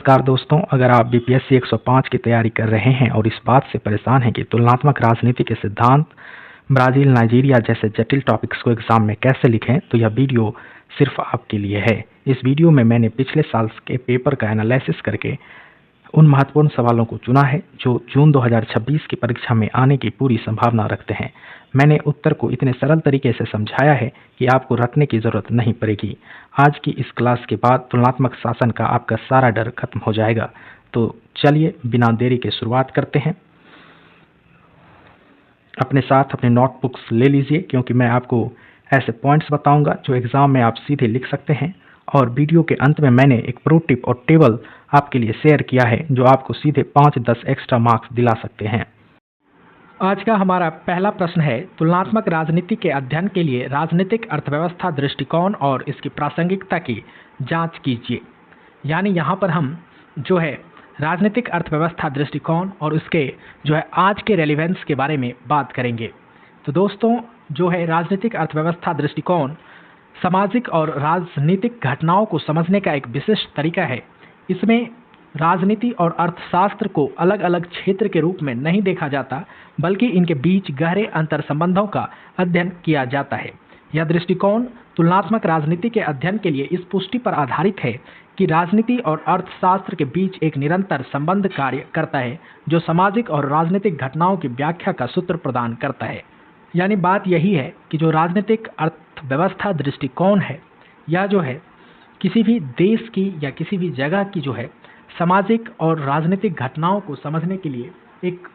नमस्कार दोस्तों, अगर आप बीपीएससी 105 की तैयारी कर रहे हैं और इस बात से परेशान हैं कि तुलनात्मक राजनीति के सिद्धांत ब्राज़ील, नाइजीरिया जैसे जटिल टॉपिक्स को एग्जाम में कैसे लिखें, तो यह वीडियो सिर्फ आपके लिए है। इस वीडियो में मैंने पिछले साल के पेपर का एनालिसिस करके उन महत्वपूर्ण सवालों को चुना है जो जून 2026 की परीक्षा में आने की पूरी संभावना रखते हैं। मैंने उत्तर को इतने सरल तरीके से समझाया है कि आपको रटने की जरूरत नहीं पड़ेगी। आज की इस क्लास के बाद तुलनात्मक शासन का आपका सारा डर खत्म हो जाएगा। तो चलिए बिना देरी के शुरुआत करते हैं। अपने साथ अपने नोटबुक्स ले लीजिए, क्योंकि मैं आपको ऐसे पॉइंट्स बताऊंगा जो एग्जाम में आप सीधे लिख सकते हैं। और वीडियो के अंत में मैंने एक प्रो टिप और टेबल आपके लिए शेयर किया है जो आपको सीधे 5-10 एक्स्ट्रा मार्क्स दिला सकते हैं। आज का हमारा पहला प्रश्न है, तुलनात्मक राजनीति के अध्ययन के लिए राजनीतिक अर्थव्यवस्था दृष्टिकोण और इसकी प्रासंगिकता की जांच कीजिए। यानी यहाँ पर हम जो है राजनीतिक अर्थव्यवस्था दृष्टिकोण और उसके जो है आज के रेलिवेंस के बारे में बात करेंगे। तो दोस्तों, जो है राजनीतिक अर्थव्यवस्था दृष्टिकोण सामाजिक और राजनीतिक घटनाओं को समझने का एक विशिष्ट तरीका है। इसमें राजनीति और अर्थशास्त्र को अलग अलग क्षेत्र के रूप में नहीं देखा जाता, बल्कि इनके बीच गहरे अंतर संबंधों का अध्ययन किया जाता है। यह दृष्टिकोण तुलनात्मक राजनीति के अध्ययन के लिए इस पुष्टि पर आधारित है कि राजनीति और अर्थशास्त्र के बीच एक निरंतर संबंध कार्य करता है जो सामाजिक और राजनीतिक घटनाओं की व्याख्या का सूत्र प्रदान करता है। यानी बात यही है कि जो राजनीतिक अर्थव्यवस्था दृष्टिकोण है, यह जो है किसी भी देश की या किसी भी जगह की जो है सामाजिक और राजनीतिक घटनाओं को समझने के लिए एक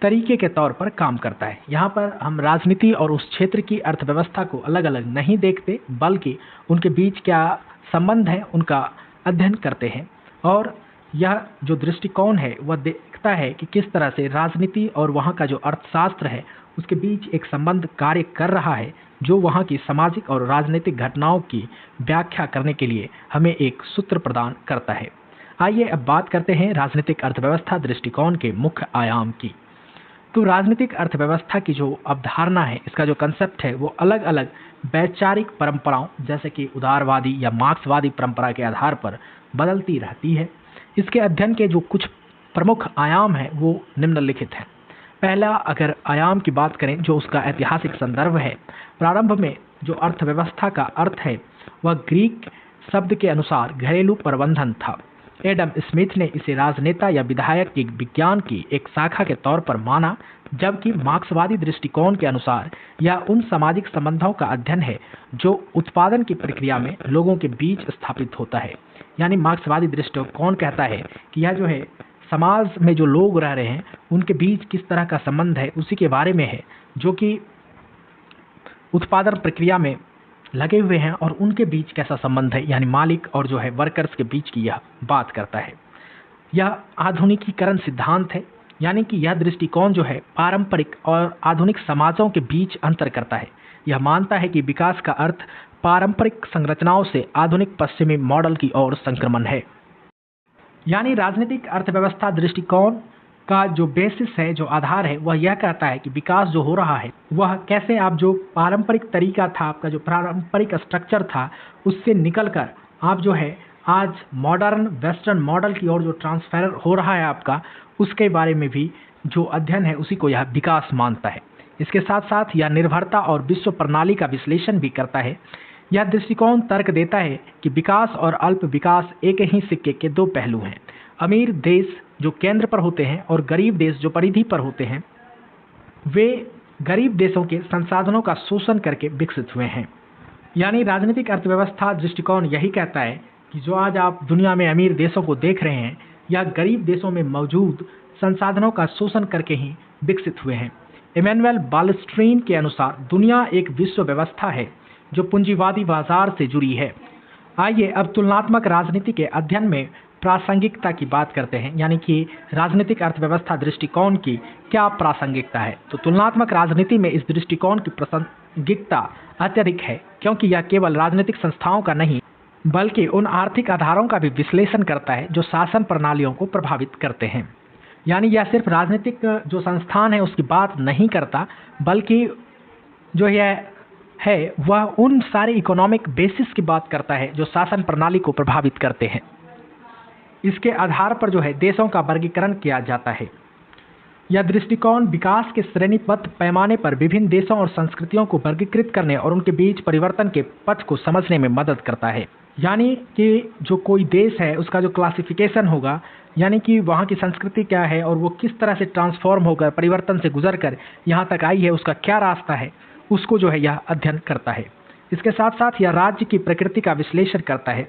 तरीके के तौर पर काम करता है। यहाँ पर हम राजनीति और उस क्षेत्र की अर्थव्यवस्था को अलग अलग नहीं देखते, बल्कि उनके बीच क्या संबंध है उनका अध्ययन करते हैं। और यह जो दृष्टिकोण है वह देखता है कि किस तरह से राजनीति और वहाँ का जो अर्थशास्त्र है उसके बीच एक संबंध कार्य कर रहा है, जो वहाँ की सामाजिक और राजनीतिक घटनाओं की व्याख्या करने के लिए हमें एक सूत्र प्रदान करता है। आइए अब बात करते हैं राजनीतिक अर्थव्यवस्था दृष्टिकोण के मुख्य आयाम की। तो राजनीतिक अर्थव्यवस्था की जो अवधारणा है, इसका जो कंसेप्ट है, वो अलग अलग वैचारिक परंपराओं जैसे कि उदारवादी या मार्क्सवादी परंपरा के आधार पर बदलती रहती है। इसके अध्ययन के जो कुछ प्रमुख आयाम हैं वो निम्नलिखित हैं। पहला अगर आयाम की बात करें, जो उसका ऐतिहासिक संदर्भ है, प्रारंभ में जो अर्थव्यवस्था का अर्थ है वह ग्रीक शब्द के अनुसार घरेलू प्रबंधन था। एडम स्मिथ ने इसे राजनेता या विधायक के विज्ञान की एक शाखा के तौर पर माना, जबकि मार्क्सवादी दृष्टिकोण के अनुसार यह उन सामाजिक संबंधों का अध्ययन है जो उत्पादन की प्रक्रिया में लोगों के बीच स्थापित होता है। यानी मार्क्सवादी दृष्टिकोण कहता है कि यह जो है समाज में जो लोग रह रहे हैं उनके बीच किस तरह का संबंध है उसी के बारे में है, जो कि उत्पादन प्रक्रिया में लगे हुए हैं और उनके बीच कैसा संबंध है, यानी मालिक और जो है वर्कर्स के बीच की यह बात करता है। यह आधुनिकीकरण सिद्धांत है, यानी कि यह दृष्टिकोण जो है पारंपरिक और आधुनिक समाजों के बीच अंतर करता है। यह मानता है कि विकास का अर्थ पारंपरिक संरचनाओं से आधुनिक पश्चिमी मॉडल की ओर संक्रमण है। यानी राजनीतिक अर्थव्यवस्था दृष्टिकोण का जो बेसिस है, जो आधार है, वह यह कहता है कि विकास जो हो रहा है वह कैसे आप जो पारंपरिक तरीका था, आपका जो पारंपरिक स्ट्रक्चर था, उससे निकलकर आप जो है आज मॉडर्न वेस्टर्न मॉडल की ओर जो ट्रांसफर हो रहा है आपका, उसके बारे में भी जो अध्ययन है उसी को यह विकास मानता है। इसके साथ साथ यह निर्भरता और विश्व प्रणाली का विश्लेषण भी करता है। यह दृष्टिकोण तर्क देता है कि विकास और अल्प विकास एक ही सिक्के के दो पहलू हैं। अमीर देश जो केंद्र पर होते हैं और गरीब देश जो परिधि पर होते हैं, वे गरीब देशों के संसाधनों का शोषण करके विकसित हुए हैं। यानी राजनीतिक अर्थव्यवस्था दृष्टिकोण यही कहता है कि जो आज आप दुनिया में अमीर देशों को देख रहे हैं, या गरीब देशों में मौजूद संसाधनों का शोषण करके ही विकसित हुए हैं। इमैनुअल बालस्ट्रीन के अनुसार दुनिया एक विश्व व्यवस्था है जो पूंजीवादी बाजार से जुड़ी है। आइए अब तुलनात्मक राजनीति के अध्ययन में प्रासंगिकता की बात करते हैं, यानी कि राजनीतिक अर्थव्यवस्था दृष्टिकोण की क्या प्रासंगिकता है। तो तुलनात्मक राजनीति में इस दृष्टिकोण की प्रासंगिकता अत्यधिक है, क्योंकि यह केवल राजनीतिक संस्थाओं का नहीं बल्कि उन आर्थिक आधारों का भी विश्लेषण करता है जो शासन प्रणालियों को प्रभावित करते हैं। यानी यह सिर्फ राजनीतिक जो संस्थान है उसकी बात नहीं करता, बल्कि जो यह है वह उन सारे इकोनॉमिक बेसिस की बात करता है जो शासन प्रणाली को प्रभावित करते हैं। इसके आधार पर जो है देशों का वर्गीकरण किया जाता है। यह दृष्टिकोण विकास के श्रेणीबद्ध पैमाने पर विभिन्न देशों और संस्कृतियों को वर्गीकृत करने और उनके बीच परिवर्तन के पथ को समझने में मदद करता है। यानी कि जो कोई देश है उसका जो क्लासिफिकेशन होगा, यानी कि वहाँ की संस्कृति क्या है और वो किस तरह से ट्रांसफॉर्म होकर परिवर्तन से गुजर कर यहाँ तक आई है, उसका क्या रास्ता है, उसको जो है यह अध्ययन करता है। इसके साथ साथ यह राज्य की प्रकृति का विश्लेषण करता है।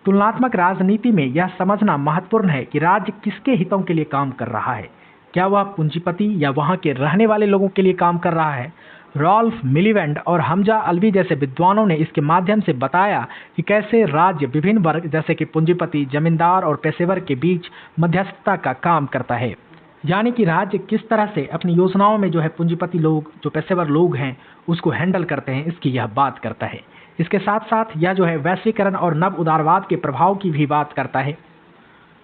तुलनात्मक राजनीति में यह समझना महत्वपूर्ण है कि राज्य किसके हितों के लिए काम कर रहा है, क्या वह पूंजीपति या वहाँ के रहने वाले लोगों के लिए काम कर रहा है। रॉल्फ मिलीवेंड और हमजा अल्वी जैसे विद्वानों ने इसके माध्यम से बताया कि कैसे राज्य विभिन्न वर्ग जैसे कि पूंजीपति, जमींदार और पेशेवर के बीच मध्यस्थता का काम करता है। यानी कि राज्य किस तरह से अपनी योजनाओं में जो है पूंजीपति लोग, जो पेशेवर लोग हैं, उसको हैंडल करते हैं, इसकी यह बात करता है। इसके साथ साथ यह जो है वैश्वीकरण और नव उदारवाद के प्रभाव की भी बात करता है।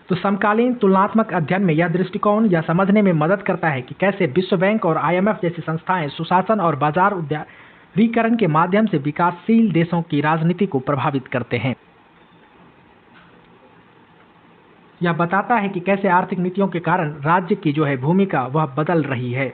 तो समकालीन तुलनात्मक अध्ययन में यह दृष्टिकोण यह समझने में मदद करता है कि कैसे विश्व बैंक और IMF जैसी संस्थाएं सुशासन और बाजार उदारीकरण के माध्यम से विकासशील देशों की राजनीति को प्रभावित करते हैं। यह बताता है कि कैसे आर्थिक नीतियों के कारण राज्य की जो है भूमिका वह बदल रही है।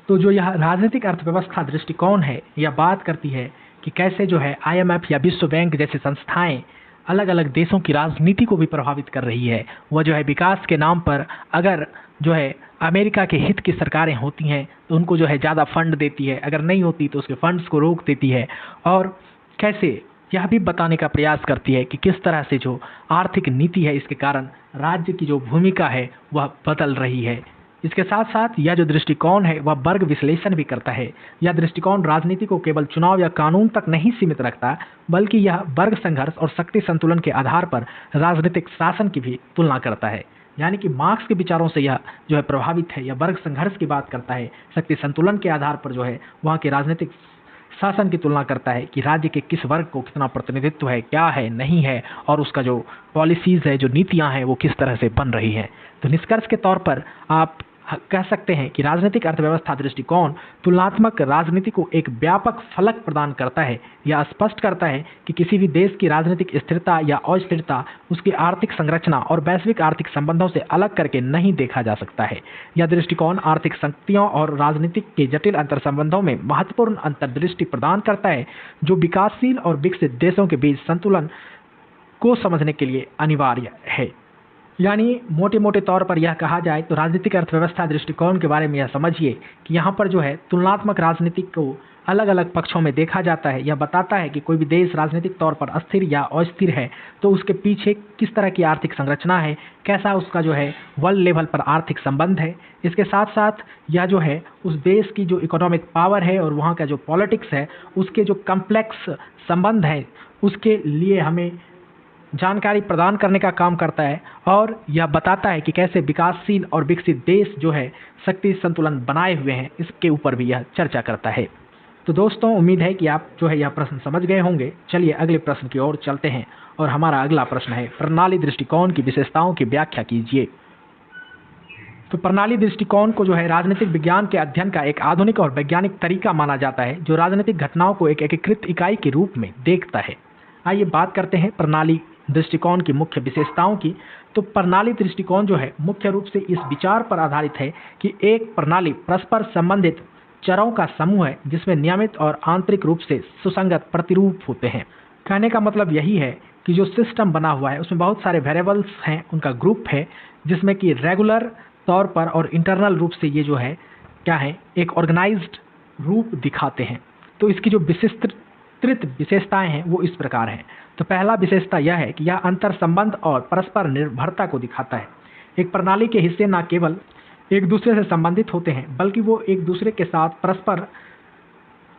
तो जो यह राजनीतिक अर्थव्यवस्था दृष्टिकोण है, यह बात करती है कि कैसे जो है IMF या विश्व बैंक जैसी संस्थाएं अलग अलग देशों की राजनीति को भी प्रभावित कर रही है। वह जो है विकास के नाम पर अगर जो है अमेरिका के हित की सरकारें होती हैं तो उनको जो है ज़्यादा फंड देती है, अगर नहीं होती तो उसके फंड्स को रोक देती है, और कैसे यह भी बताने का प्रयास करती है कि किस तरह से जो आर्थिक नीति है इसके कारण राज्य की जो भूमिका है वह बदल रही है। इसके साथ साथ यह जो दृष्टिकोण है वह वर्ग विश्लेषण भी करता है। यह दृष्टिकोण राजनीति को केवल चुनाव या कानून तक नहीं सीमित रखता, बल्कि यह वर्ग संघर्ष और शक्ति संतुलन के आधार पर राजनीतिक शासन की भी तुलना करता है। यानी कि मार्क्स के विचारों से यह जो है प्रभावित है, यह वर्ग संघर्ष की बात करता है, शक्ति संतुलन के आधार पर जो है वहाँ के राजनीतिक शासन की तुलना करता है कि राज्य के किस वर्ग को कितना प्रतिनिधित्व है, क्या है, नहीं है, और उसका जो पॉलिसीज़ है, जो नीतियाँ हैं, वो किस तरह से बन रही हैं। तो निष्कर्ष के तौर पर आप कह सकते हैं कि राजनीतिक अर्थव्यवस्था दृष्टिकोण तुलनात्मक राजनीति को एक व्यापक फलक प्रदान करता है। यह स्पष्ट करता है कि किसी भी देश की राजनीतिक स्थिरता या अस्थिरता उसकी आर्थिक संरचना और वैश्विक आर्थिक संबंधों से अलग करके नहीं देखा जा सकता है। यह दृष्टिकोण आर्थिक शक्तियों और राजनीतिक के जटिल अंतर्संबंधों में महत्वपूर्ण अंतर्दृष्टि प्रदान करता है, जो विकासशील और विकसित देशों के बीच संतुलन को समझने के लिए अनिवार्य है। यानी मोटे मोटे तौर पर यह कहा जाए तो राजनीतिक अर्थव्यवस्था दृष्टिकोण के बारे में यह समझिए कि यहाँ पर जो है तुलनात्मक राजनीति को अलग अलग पक्षों में देखा जाता है। यह बताता है कि कोई भी देश राजनीतिक तौर पर अस्थिर या अस्थिर है तो उसके पीछे किस तरह की आर्थिक संरचना है, कैसा उसका जो है वर्ल्ड लेवल पर आर्थिक संबंध है। इसके साथ साथ यह जो है उस देश की जो इकोनॉमिक पावर है और वहाँ का जो पॉलिटिक्स है उसके जो कम्प्लेक्स संबंध है उसके लिए हमें जानकारी प्रदान करने का काम करता है, और यह बताता है कि कैसे विकासशील और विकसित देश जो है शक्ति संतुलन बनाए हुए हैं, इसके ऊपर भी यह चर्चा करता है। तो दोस्तों, उम्मीद है कि आप जो है यह प्रश्न समझ गए होंगे। चलिए अगले प्रश्न की ओर चलते हैं, और हमारा अगला प्रश्न है प्रणाली दृष्टिकोण की विशेषताओं की व्याख्या कीजिए। तो प्रणाली दृष्टिकोण को जो है राजनीतिक विज्ञान के अध्ययन का एक आधुनिक और वैज्ञानिक तरीका माना जाता है, जो राजनीतिक घटनाओं को एक एकीकृत इकाई के रूप में देखता है। आइए बात करते हैं प्रणाली दृष्टिकोण की मुख्य विशेषताओं की। तो प्रणाली दृष्टिकोण जो है मुख्य रूप से इस विचार पर आधारित है कि एक प्रणाली परस्पर संबंधित चरों का समूह है जिसमें नियमित और आंतरिक रूप से सुसंगत प्रतिरूप होते हैं। कहने का मतलब यही है कि जो सिस्टम बना हुआ है उसमें बहुत सारे वेरिएबल्स हैं, उनका ग्रुप है, जिसमें कि रेगुलर तौर पर और इंटरनल रूप से ये जो है क्या है एक ऑर्गेनाइज्ड रूप दिखाते हैं। तो इसकी जो विस्तृत विशेषताएं हैं वो इस प्रकार हैं। तो पहला विशेषता यह है कि यह अंतर संबंध और परस्पर निर्भरता को दिखाता है। एक प्रणाली के हिस्से न केवल एक दूसरे से संबंधित होते हैं बल्कि वो एक दूसरे के साथ परस्पर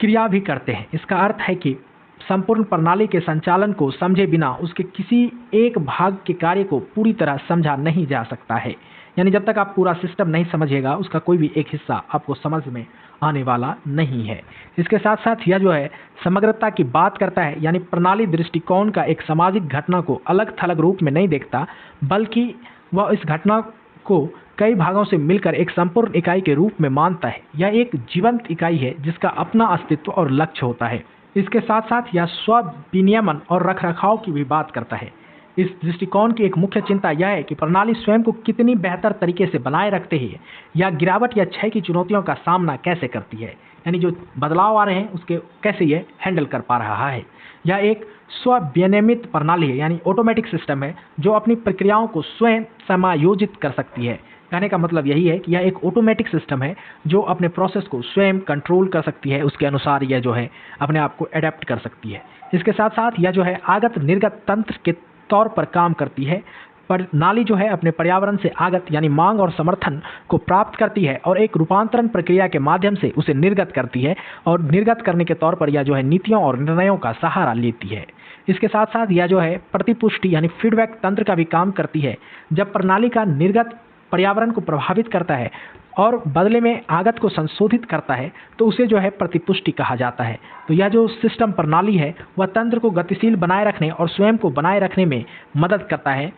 क्रिया भी करते हैं। इसका अर्थ है कि संपूर्ण प्रणाली के संचालन को समझे बिना उसके किसी एक भाग के कार्य को पूरी तरह समझा नहीं जा सकता है। यानी जब तक आप पूरा सिस्टम नहीं समझिएगा उसका कोई भी एक हिस्सा आपको समझ में आने वाला नहीं है। इसके साथ साथ यह जो है समग्रता की बात करता है, यानी प्रणाली दृष्टिकोण का एक सामाजिक घटना को अलग थलग रूप में नहीं देखता, बल्कि वह इस घटना को कई भागों से मिलकर एक संपूर्ण इकाई के रूप में मानता है। यह एक जीवंत इकाई है जिसका अपना अस्तित्व और लक्ष्य होता है। इसके साथ साथ यह स्व विनियमन और रखरखाव की भी बात करता है। इस दृष्टिकोण की एक मुख्य चिंता यह है कि प्रणाली स्वयं को कितनी बेहतर तरीके से बनाए रखते हैं या गिरावट या क्षय की चुनौतियों का सामना कैसे करती है, यानी जो बदलाव आ रहे हैं उसके कैसे ये हैंडल कर पा रहा है। यह एक स्वविनियमित प्रणाली है, यानी ऑटोमेटिक सिस्टम है जो अपनी प्रक्रियाओं को स्वयं समायोजित कर सकती है। कहने का मतलब यही है कि यह एक ऑटोमेटिक सिस्टम है जो अपने प्रोसेस को स्वयं कंट्रोल कर सकती है, उसके अनुसार यह जो है अपने आप को एडेप्ट कर सकती है। इसके साथ साथ यह जो है आगत निर्गत तंत्र के तौर पर काम करती है। प्रणाली जो है अपने पर्यावरण से आगत यानी मांग और समर्थन को प्राप्त करती है और एक रूपांतरण प्रक्रिया के माध्यम से उसे निर्गत करती है, और निर्गत करने के तौर पर यह जो है नीतियों और निर्णयों का सहारा लेती है। इसके साथ साथ यह जो है प्रतिपुष्टि यानी फीडबैक तंत्र का भी काम करती है। जब प्रणाली का निर्गत पर्यावरण को प्रभावित करता है और बदले में आगत को संशोधित करता है तो उसे जो है प्रतिपुष्टि कहा जाता है। तो यह जो सिस्टम प्रणाली है वह तंत्र को गतिशील बनाए रखने और स्वयं को बनाए रखने में मदद करता है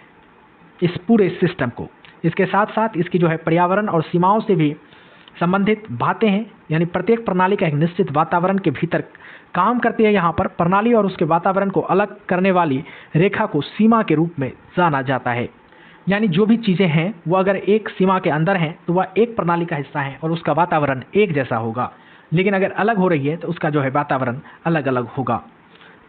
इस पूरे सिस्टम को। इसके साथ साथ इसकी जो है पर्यावरण और सीमाओं से भी संबंधित बातें हैं, यानी प्रत्येक प्रणाली का एक निश्चित वातावरण के भीतर काम करती है। यहाँ पर प्रणाली और उसके वातावरण को अलग करने वाली रेखा को सीमा के रूप में जाना जाता है। यानी जो भी चीज़ें हैं वो अगर एक सीमा के अंदर हैं तो वह एक प्रणाली का हिस्सा है और उसका वातावरण एक जैसा होगा, लेकिन अगर अलग हो रही है तो उसका जो है वातावरण अलग अलग होगा।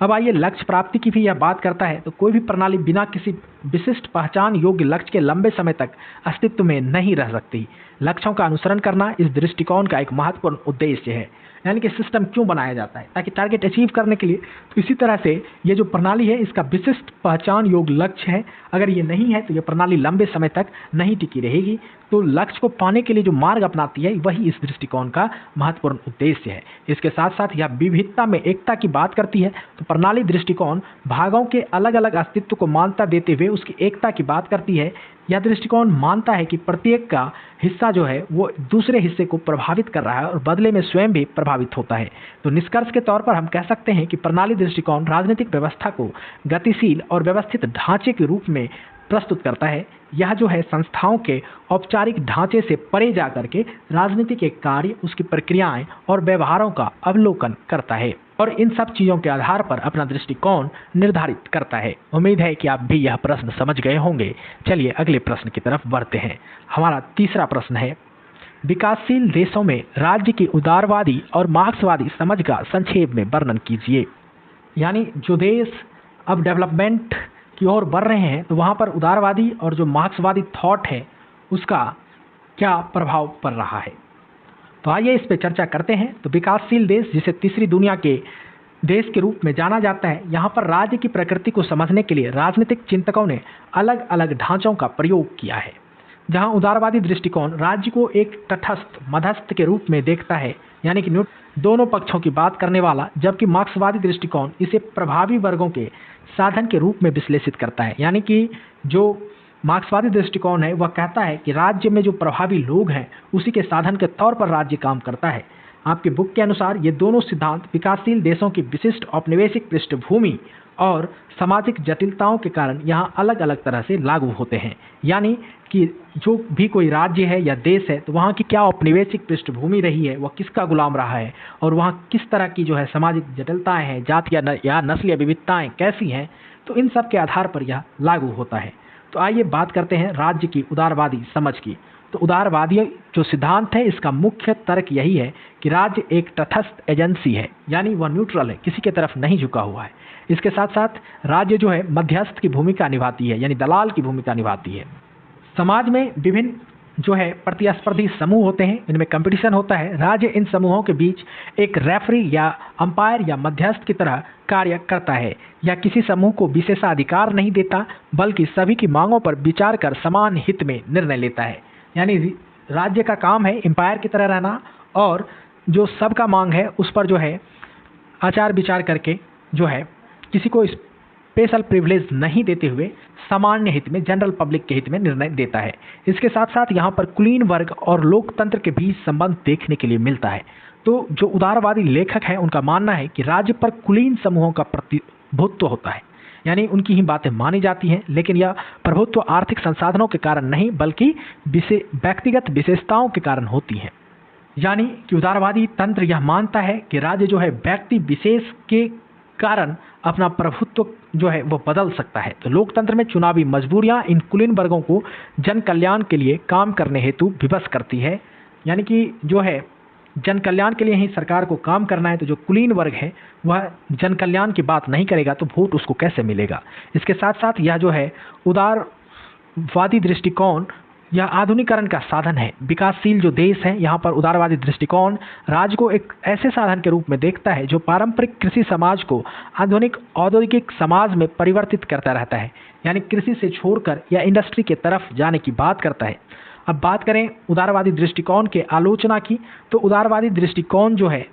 अब आइए लक्ष्य प्राप्ति की भी यह बात करता है। तो कोई भी प्रणाली बिना किसी विशिष्ट पहचान योग्य लक्ष्य के लंबे समय तक अस्तित्व में नहीं रह सकती। लक्ष्यों का अनुसरण करना इस दृष्टिकोण का एक महत्वपूर्ण उद्देश्य है। यानी कि सिस्टम क्यों बनाया जाता है, ताकि टारगेट अचीव करने के लिए। तो इसी तरह से ये जो प्रणाली है इसका विशिष्ट पहचान योग्य लक्ष्य है। अगर ये नहीं है तो ये प्रणाली लंबे समय तक नहीं टिकी रहेगी। तो लक्ष्य को पाने के लिए जो मार्ग अपनाती है वही इस दृष्टिकोण का महत्वपूर्ण उद्देश्य है। इसके साथ साथ यह विविधता में एकता की बात करती है। तो प्रणाली दृष्टिकोण भागों के अलग अलग अस्तित्व को मान्यता देते हुए उसकी एकता की बात करती है। यह दृष्टिकोण मानता है कि प्रत्येक का हिस्सा जो है वो दूसरे हिस्से को प्रभावित कर रहा है और बदले में स्वयं भी प्रभावित होता है। तो निष्कर्ष के तौर पर हम कह सकते हैं कि प्रणाली दृष्टिकोण राजनीतिक व्यवस्था को गतिशील और व्यवस्थित ढांचे के रूप में प्रस्तुत करता है। यह जो है संस्थाओं के औपचारिक ढांचे से परे जाकर के राजनीति के कार्य, उसकी प्रक्रियाएं और व्यवहारों का अवलोकन करता है और इन सब चीज़ों के आधार पर अपना दृष्टिकोण निर्धारित करता है। उम्मीद है कि आप भी यह प्रश्न समझ गए होंगे। चलिए अगले प्रश्न की तरफ बढ़ते हैं। हमारा तीसरा प्रश्न है, विकासशील देशों में राज्य की उदारवादी और मार्क्सवादी समझ का संक्षेप में वर्णन कीजिए। यानी जो देश अब डेवलपमेंट की ओर बढ़ रहे हैं तो वहाँ पर उदारवादी और जो मार्क्सवादी थॉट है उसका क्या प्रभाव पड़ रहा है। तो आइए इस पर चर्चा करते हैं। तो विकासशील देश, जिसे तीसरी दुनिया के देश के रूप में जाना जाता है, यहाँ पर राज्य की प्रकृति को समझने के लिए राजनीतिक चिंतकों ने अलग अलग ढांचों का प्रयोग किया है। जहाँ उदारवादी दृष्टिकोण राज्य को एक तटस्थ मध्यस्थ के रूप में देखता है, यानी कि दोनों पक्षों की बात करने वाला, जबकि मार्क्सवादी दृष्टिकोण इसे प्रभावी वर्गों के साधन के रूप में विश्लेषित करता है। यानी कि जो मार्क्सवादी दृष्टिकोण है वह कहता है कि राज्य में जो प्रभावी लोग हैं उसी के साधन के तौर पर राज्य काम करता है। आपके बुक के अनुसार ये दोनों सिद्धांत विकासशील देशों की विशिष्ट औपनिवेशिक पृष्ठभूमि और सामाजिक जटिलताओं के कारण यहाँ अलग अलग तरह से लागू होते हैं। यानी कि जो भी कोई राज्य है या देश है तो वहाँ की क्या औपनिवेशिक पृष्ठभूमि रही है, वह किसका गुलाम रहा है और वहाँ किस तरह की जो है सामाजिक जटिलताएं हैं, जाति या नस्लीय विविधताएं कैसी हैं, तो इन सब के आधार पर यह लागू होता है। तो आइए बात करते हैं राज्य की उदारवादी समझ की। तो उदारवादी जो सिद्धांत है इसका मुख्य तर्क यही है कि राज्य एक तटस्थ एजेंसी है, यानी वह न्यूट्रल है, किसी के तरफ नहीं झुका हुआ है। इसके साथ साथ राज्य जो है मध्यस्थ की भूमिका निभाती है, यानी दलाल की भूमिका निभाती है। समाज में विभिन्न जो है प्रतिस्पर्धी समूह होते हैं, इनमें कंपटीशन होता है। राज्य इन समूहों के बीच एक रेफरी या अंपायर या मध्यस्थ की तरह कार्य करता है। या किसी समूह को विशेषाधिकार नहीं देता, बल्कि सभी की मांगों पर विचार कर समान हित में निर्णय लेता है। यानी राज्य का काम है अंपायर की तरह रहना और जो सबका मांग है उस पर जो है आचार विचार करके जो है किसी को स्पेशल प्रिविलेज नहीं देते हुए सामान्य हित में, जनरल पब्लिक के हित में निर्णय देता है। इसके साथ साथ यहाँ पर कुलीन वर्ग और लोकतंत्र के बीच संबंध देखने के लिए मिलता है। तो जो उदारवादी लेखक हैं उनका मानना है कि राज्य पर कुलीन समूहों का प्रभुत्व होता है, यानी उनकी ही बातें मानी जाती हैं, लेकिन यह प्रभुत्व आर्थिक संसाधनों के कारण नहीं बल्कि व्यक्तिगत विशेषताओं के कारण होती हैं। यानी कि उदारवादी तंत्र यह मानता है कि राज्य जो है व्यक्ति विशेष के कारण अपना प्रभुत्व जो है वो बदल सकता है। तो लोकतंत्र में चुनावी मजबूरियां इन कुलीन वर्गों को जन कल्याण के लिए काम करने हेतु विवश करती है। यानी कि जो है जन कल्याण के लिए ही सरकार को काम करना है, तो जो कुलीन वर्ग है वह जन कल्याण की बात नहीं करेगा तो वोट उसको कैसे मिलेगा। इसके साथ साथ यह जो है उदारवादी दृष्टिकोण यह आधुनिकीकरण का साधन है। विकासशील जो देश है यहाँ पर उदारवादी दृष्टिकोण राज्य को एक ऐसे साधन के रूप में देखता है जो पारंपरिक कृषि समाज को आधुनिक औद्योगिक समाज में परिवर्तित करता रहता है, यानी कृषि से छोड़कर या इंडस्ट्री के तरफ जाने की बात करता है। अब बात करें उदारवादी दृष्टिकोण के आलोचना की, तो उदारवादी दृष्टिकोण जो है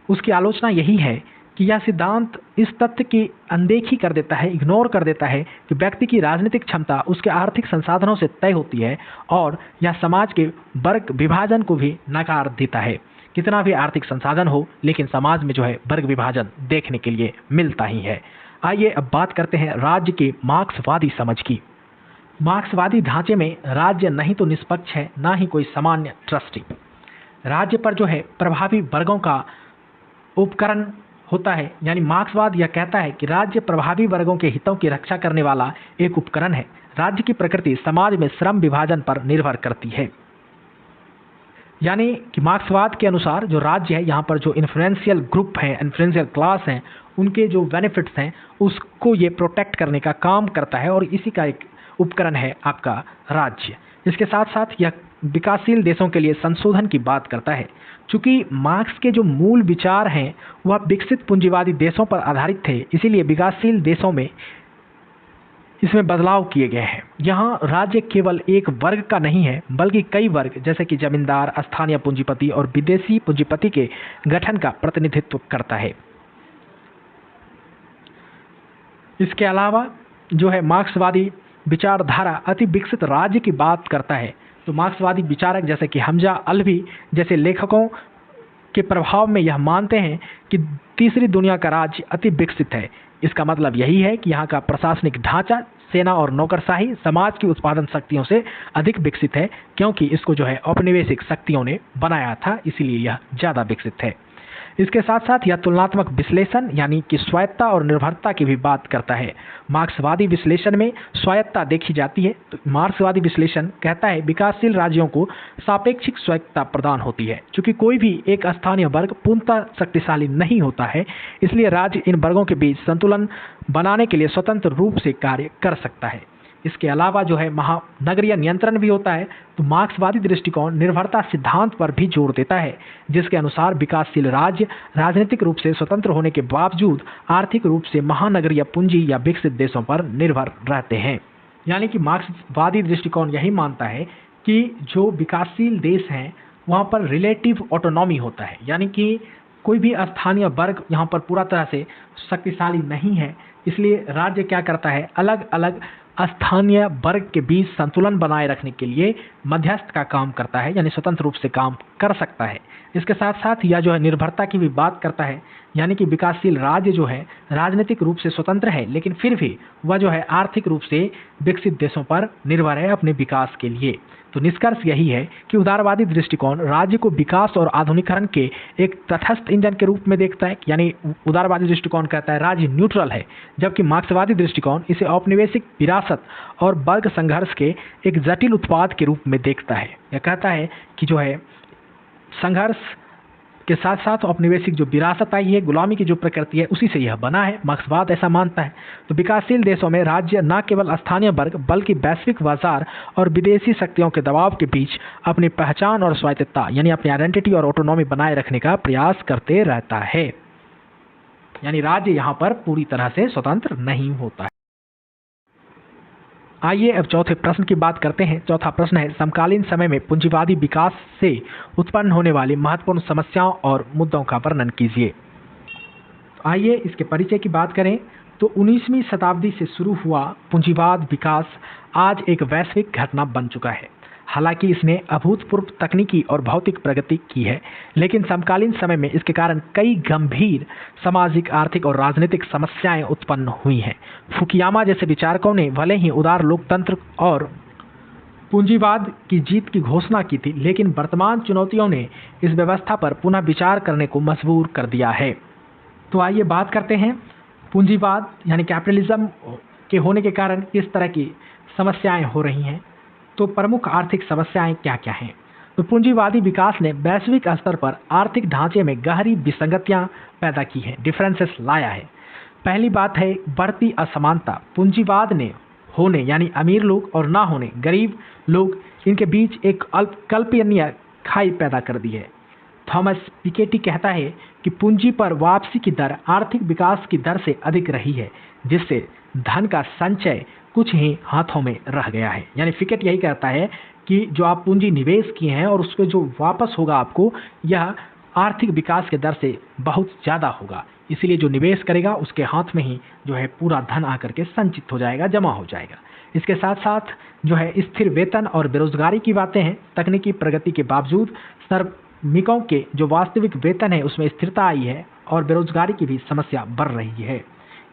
उसकी आलोचना यही है कि यह सिद्धांत इस तथ्य की अनदेखी कर देता है, इग्नोर कर देता है कि व्यक्ति की राजनीतिक क्षमता उसके आर्थिक संसाधनों से तय होती है, और यह समाज के वर्ग विभाजन को भी नकार देता है। कितना भी आर्थिक संसाधन हो लेकिन समाज में जो है वर्ग विभाजन देखने के लिए मिलता ही है। आइए अब बात करते हैं राज्य के मार्क्सवादी समझ की। मार्क्सवादी ढांचे में राज्य नहीं तो निष्पक्ष है, ना ही कोई सामान्य ट्रस्टी। राज्य पर जो है प्रभावी वर्गों का उपकरण होता है, यानी मार्क्सवाद यह कहता है कि राज्य प्रभावी वर्गों के हितों की रक्षा करने वाला एक उपकरण है। राज्य की प्रकृति समाज में श्रम विभाजन पर निर्भर करती है। यानी कि मार्क्सवाद के अनुसार जो राज्य है यहाँ पर जो इन्फ्लुएंशियल ग्रुप हैं, इन्फ्लुएंशियल क्लास हैं, उनके जो बेनिफिट्स हैं उसको ये प्रोटेक्ट करने का काम करता है, और इसी का एक उपकरण है आपका राज्य। इसके साथ साथ यह विकासशील देशों के लिए संशोधन की बात करता है। चूंकि मार्क्स के जो मूल विचार हैं वह विकसित पूंजीवादी देशों पर आधारित थे, इसीलिए विकासशील देशों में इसमें बदलाव किए गए हैं। यहाँ राज्य केवल एक वर्ग का नहीं है बल्कि कई वर्ग जैसे कि जमींदार, स्थानीय पूंजीपति और विदेशी पूंजीपति के गठन का प्रतिनिधित्व करता है। इसके अलावा जो है मार्क्सवादी विचारधारा अति विकसित राज्य की बात करता है। तो मार्क्सवादी विचारक जैसे कि हमजा अल्वी जैसे लेखकों के प्रभाव में यह मानते हैं कि तीसरी दुनिया का राज्य अति विकसित है। इसका मतलब यही है कि यहाँ का प्रशासनिक ढांचा, सेना और नौकरशाही समाज की उत्पादन शक्तियों से अधिक विकसित है, क्योंकि इसको जो है औपनिवेशिक शक्तियों ने बनाया था, इसीलिए यह ज़्यादा विकसित है। इसके साथ साथ यह तुलनात्मक विश्लेषण यानी कि स्वायत्ता और निर्भरता की भी बात करता है। मार्क्सवादी विश्लेषण में स्वायत्ता देखी जाती है। तो मार्क्सवादी विश्लेषण कहता है विकासशील राज्यों को सापेक्षिक स्वायत्ता प्रदान होती है। चूंकि कोई भी एक स्थानीय वर्ग पूर्णतः शक्तिशाली नहीं होता है, इसलिए राज्य इन वर्गों के बीच संतुलन बनाने के लिए स्वतंत्र रूप से कार्य कर सकता है। इसके अलावा जो है महानगरीय नियंत्रण भी होता है। तो मार्क्सवादी दृष्टिकोण निर्भरता सिद्धांत पर भी जोर देता है, जिसके अनुसार विकासशील राज्य राजनीतिक रूप से स्वतंत्र होने के बावजूद आर्थिक रूप से महानगरीय पूंजी या विकसित देशों पर निर्भर रहते हैं। यानी कि मार्क्सवादी दृष्टिकोण यही मानता है कि जो विकासशील देश हैं वहाँ पर रिलेटिव ऑटोनॉमी होता है, यानी कि कोई भी स्थानीय वर्ग यहाँ पर पूरा तरह से शक्तिशाली नहीं है, इसलिए राज्य क्या करता है अलग अलग स्थानीय वर्ग के बीच संतुलन बनाए रखने के लिए मध्यस्थ का काम करता है, यानी स्वतंत्र रूप से काम कर सकता है। इसके साथ साथ यह जो है निर्भरता की भी बात करता है, यानी कि विकासशील राज्य जो है राजनीतिक रूप से स्वतंत्र है लेकिन फिर भी वह जो है आर्थिक रूप से विकसित देशों पर निर्भर है अपने विकास के लिए। तो निष्कर्ष यही है कि उदारवादी दृष्टिकोण राज्य को विकास और आधुनिकीकरण के एक तटस्थ इंजन के रूप में देखता है, यानी उदारवादी दृष्टिकोण कहता है राज्य न्यूट्रल है, जबकि मार्क्सवादी दृष्टिकोण इसे औपनिवेशिक विरासत और वर्ग संघर्ष के एक जटिल उत्पाद के रूप में देखता है। यह कहता है कि जो है संघर्ष के साथ साथ औपनिवेशिक जो विरासत आई है, गुलामी की जो प्रकृति है, उसी से यह बना है। मार्क्सवाद ऐसा मानता है। तो विकासशील देशों में राज्य न केवल स्थानीय वर्ग बल्कि वैश्विक बाजार और विदेशी शक्तियों के दबाव के बीच अपनी पहचान और स्वायत्तता यानी अपनी आइडेंटिटी और ऑटोनॉमी बनाए रखने का प्रयास करते रहता है। यानी राज्य यहाँ पर पूरी तरह से स्वतंत्र नहीं होता है। आइए अब चौथे प्रश्न की बात करते हैं। चौथा प्रश्न है समकालीन समय में पूंजीवादी विकास से उत्पन्न होने वाली महत्वपूर्ण समस्याओं और मुद्दों का वर्णन कीजिए। आइए इसके परिचय की बात करें तो 19वीं शताब्दी से शुरू हुआ पूंजीवाद विकास आज एक वैश्विक घटना बन चुका है। हालांकि इसने अभूतपूर्व तकनीकी और भौतिक प्रगति की है, लेकिन समकालीन समय में इसके कारण कई गंभीर सामाजिक, आर्थिक और राजनीतिक समस्याएं उत्पन्न हुई हैं। फुकुयामा जैसे विचारकों ने भले ही उदार लोकतंत्र और पूंजीवाद की जीत की घोषणा की थी, लेकिन वर्तमान चुनौतियों ने इस व्यवस्था पर पुनः विचार करने को मजबूर कर दिया है। तो आइए बात करते हैं पूंजीवाद यानी कैपिटलिज्म के होने के कारण किस तरह की समस्याएं हो रही हैं। तो प्रमुख आर्थिक समस्याएं क्या क्या हैं। तो पूंजीवादी विकास ने वैश्विक स्तर पर आर्थिक ढांचे में गहरी विसंगतियां पैदा की हैं, डिफरेंसेस लाया है। पहली बात है बढ़ती असमानता। पूंजीवाद ने होने यानी अमीर लोग और ना होने गरीब लोग, इनके बीच एक अल्पकल्पनीय खाई पैदा कर दी है। थॉमस पिकेटी कहता है कि पूंजी पर वापसी की दर आर्थिक विकास की दर से अधिक रही है, जिससे धन का संचय कुछ ही हाथों में रह गया है। यानी पिकेटी यही कहता है कि जो आप पूंजी निवेश किए हैं और उस पर जो वापस होगा आपको, यह आर्थिक विकास के दर से बहुत ज़्यादा होगा। इसीलिए जो निवेश करेगा उसके हाथ में ही जो है पूरा धन आकर के संचित हो जाएगा, जमा हो जाएगा। इसके साथ साथ जो है स्थिर वेतन और बेरोजगारी की बातें हैं। तकनीकी प्रगति के बावजूद श्रमिकों के जो वास्तविक वेतन है उसमें स्थिरता आई है और बेरोजगारी की भी समस्या बढ़ रही है।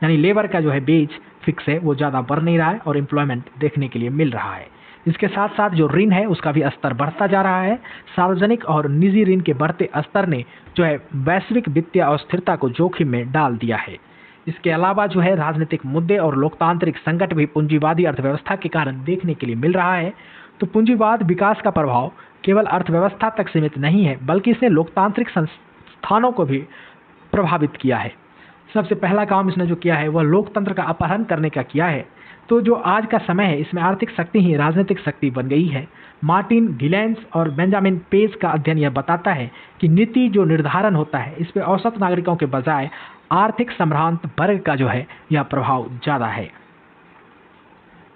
यानी लेबर का जो है बेज फिक्स है वो ज़्यादा बढ़ नहीं रहा है और एम्प्लॉयमेंट देखने के लिए मिल रहा है। इसके साथ साथ जो ऋण है उसका भी स्तर बढ़ता जा रहा है। सार्वजनिक और निजी ऋण के बढ़ते स्तर ने जो है वैश्विक वित्तीय अस्थिरता को जोखिम में डाल दिया है। इसके अलावा जो है राजनीतिक मुद्दे और लोकतांत्रिक संकट भी पूंजीवादी अर्थव्यवस्था के कारण देखने के लिए मिल रहा है। तो पूंजीवाद विकास का प्रभाव केवल अर्थव्यवस्था तक सीमित नहीं है, बल्कि इसने लोकतांत्रिक संस्थानों को भी प्रभावित किया है। सबसे पहला काम इसने जो किया है वह लोकतंत्र का अपहरण करने का किया है। तो जो आज का समय है इसमें आर्थिक शक्ति ही राजनीतिक शक्ति बन गई है। मार्टिन गिलेंस और बेंजामिन पेज का अध्ययन यह बताता है कि नीति जो निर्धारण होता है इस पर औसत नागरिकों के बजाय आर्थिक संभ्रांत वर्ग का जो है यह प्रभाव ज़्यादा है।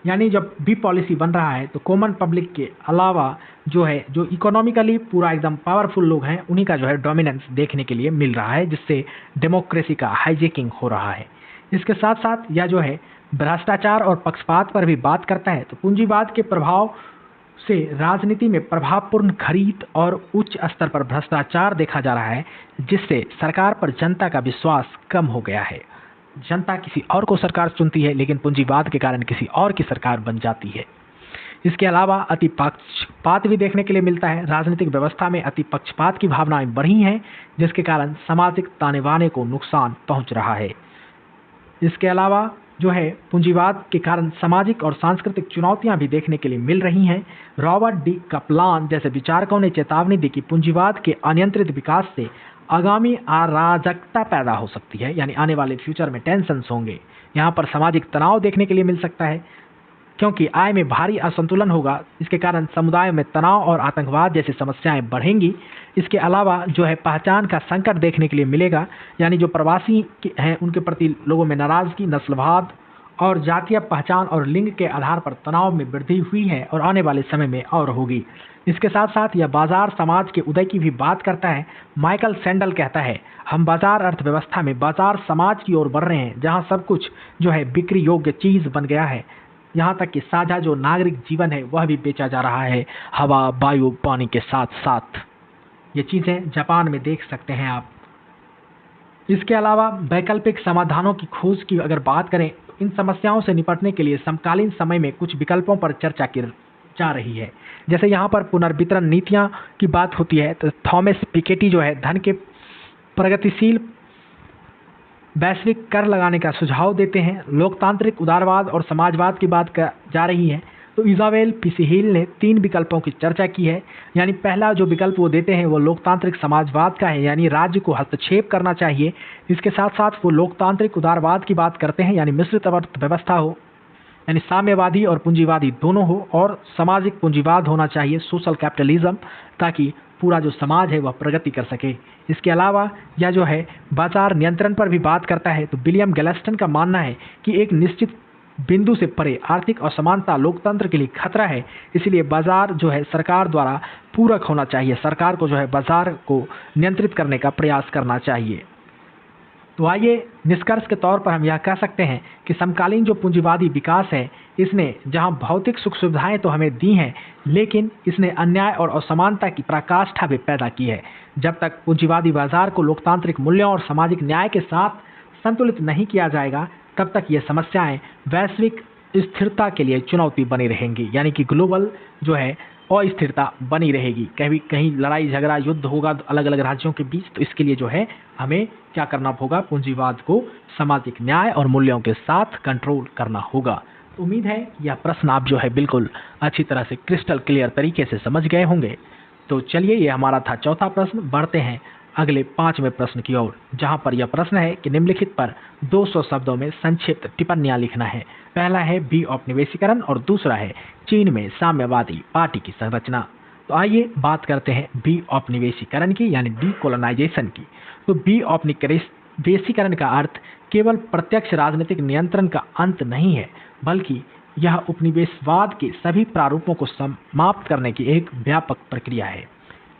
यानी जब भी पॉलिसी बन रहा है तो कॉमन पब्लिक के अलावा जो है जो इकोनॉमिकली पूरा एकदम पावरफुल लोग हैं उन्हीं का जो है डोमिनेंस देखने के लिए मिल रहा है, जिससे डेमोक्रेसी का हाईजैकिंग हो रहा है। इसके साथ साथ यह जो है भ्रष्टाचार और पक्षपात पर भी बात करता है। तो पूंजीवाद के प्रभाव से राजनीति में प्रभावपूर्ण खरीद और उच्च स्तर पर भ्रष्टाचार देखा जा रहा है, जिससे सरकार पर जनता का विश्वास कम हो गया है। जनता किसी और को सरकार चुनती है, लेकिन पूंजीवाद के कारण किसी और की सरकार बन जाती है। इसके अलावा अति पक्षपात भी देखने के लिए मिलता है। राजनीतिक व्यवस्था में अति पक्षपात की भावनाएं बढ़ी हैं, जिसके कारण सामाजिक ताने बाने को नुकसान पहुंच रहा है। इसके अलावा जो है पूंजीवाद के कारण सामाजिक और सांस्कृतिक चुनौतियां भी देखने के लिए मिल रही हैं। रॉबर्ट डी कपलान जैसे विचारकों ने चेतावनी दी कि पूंजीवाद के अनियंत्रित विकास से आगामी अराजकता पैदा हो सकती है, यानी आने वाले फ्यूचर में टेंशन्स होंगे। यहाँ पर सामाजिक तनाव देखने के लिए मिल सकता है, क्योंकि आय में भारी असंतुलन होगा। इसके कारण समुदाय में तनाव और आतंकवाद जैसी समस्याएं बढ़ेंगी। इसके अलावा जो है पहचान का संकट देखने के लिए मिलेगा, यानी जो प्रवासी हैं उनके प्रति लोगों में नाराजगी, नस्लवाद और जातीय पहचान और लिंग के आधार पर तनाव में वृद्धि हुई है और आने वाले समय में और होगी। इसके साथ साथ यह बाजार समाज के उदय की भी बात करता है। माइकल सैंडल कहता है, हम बाजार अर्थव्यवस्था में बाजार समाज की ओर बढ़ रहे हैं, जहां सब कुछ जो है बिक्री योग्य चीज बन गया है। यहाँ तक कि साझा जो नागरिक जीवन है वह भी बेचा जा रहा है, हवा, वायु, पानी के साथ साथ। ये चीज़ें जापान में देख सकते हैं आप। इसके अलावा वैकल्पिक समाधानों की खोज की अगर बात करें तो इन समस्याओं से निपटने के लिए समकालीन समय में कुछ विकल्पों पर चर्चा की जा रही है। जैसे यहाँ पर पुनर्वितरण नीतियाँ की बात होती है, तो थॉमस पिकेटी जो है धन के प्रगतिशील वैश्विक कर लगाने का सुझाव देते हैं। लोकतांत्रिक उदारवाद और समाजवाद की बात जा रही है, तो इजाबेल पिसिहिल ने 3 विकल्पों की चर्चा की है। यानी पहला जो विकल्प वो देते हैं वो लोकतांत्रिक समाजवाद का है, यानी राज्य को हस्तक्षेप करना चाहिए। इसके साथ साथ वो लोकतांत्रिक उदारवाद की बात करते हैं, यानी मिश्रित अर्थव्यवस्था हो, यानी साम्यवादी और पूंजीवादी दोनों हो, और सामाजिक पूंजीवाद होना चाहिए, सोशल कैपिटलिज्म, ताकि पूरा जो समाज है वह प्रगति कर सके। इसके अलावा यह जो है बाजार नियंत्रण पर भी बात करता है। तो विलियम गैल्वेस्टन का मानना है कि एक निश्चित बिंदु से परे आर्थिक असमानता लोकतंत्र के लिए खतरा है, इसलिए बाजार जो है सरकार द्वारा पूरक होना चाहिए। सरकार को जो है बाजार को नियंत्रित करने का प्रयास करना चाहिए। तो आइए निष्कर्ष के तौर पर हम यह कह सकते हैं कि समकालीन जो पूंजीवादी विकास है, इसने जहां भौतिक सुख सुविधाएं तो हमें दी हैं, लेकिन इसने अन्याय और असमानता की पराकाष्ठा भी पैदा की है। जब तक पूंजीवादी बाजार को लोकतांत्रिक मूल्यों और सामाजिक न्याय के साथ संतुलित नहीं किया जाएगा, तब तक ये समस्याएं वैश्विक स्थिरता के लिए चुनौती बनी रहेंगी। यानी कि ग्लोबल जो है अस्थिरता बनी रहेगी, कभी कहीं लड़ाई झगड़ा युद्ध होगा अलग अलग राज्यों के बीच, तो इसके लिए जो है हमें क्या करना होगा, पूंजीवाद को सामाजिक न्याय और मूल्यों के साथ कंट्रोल करना होगा। तो उम्मीद है यह प्रश्न आप जो है बिल्कुल अच्छी तरह से क्रिस्टल क्लियर तरीके से समझ गए होंगे। तो चलिए, ये हमारा था चौथा प्रश्न। बढ़ते हैं अगले 5वें प्रश्न की ओर, जहां पर यह प्रश्न है कि निम्नलिखित पर 200 शब्दों में संक्षिप्त टिप्पणियां लिखना है। पहला है बी औपनिवेशीकरण और दूसरा है चीन में साम्यवादी पार्टी की संरचना। तो आइए बात करते हैं बी औपनिवेशीकरण की, यानी डीकोलोनाइजेशन की। तो बी औपनिवेशीकरण का अर्थ केवल प्रत्यक्ष राजनीतिक नियंत्रण का अंत नहीं है, बल्कि यह उपनिवेशवाद के सभी प्रारूपों को समाप्त करने की एक व्यापक प्रक्रिया है।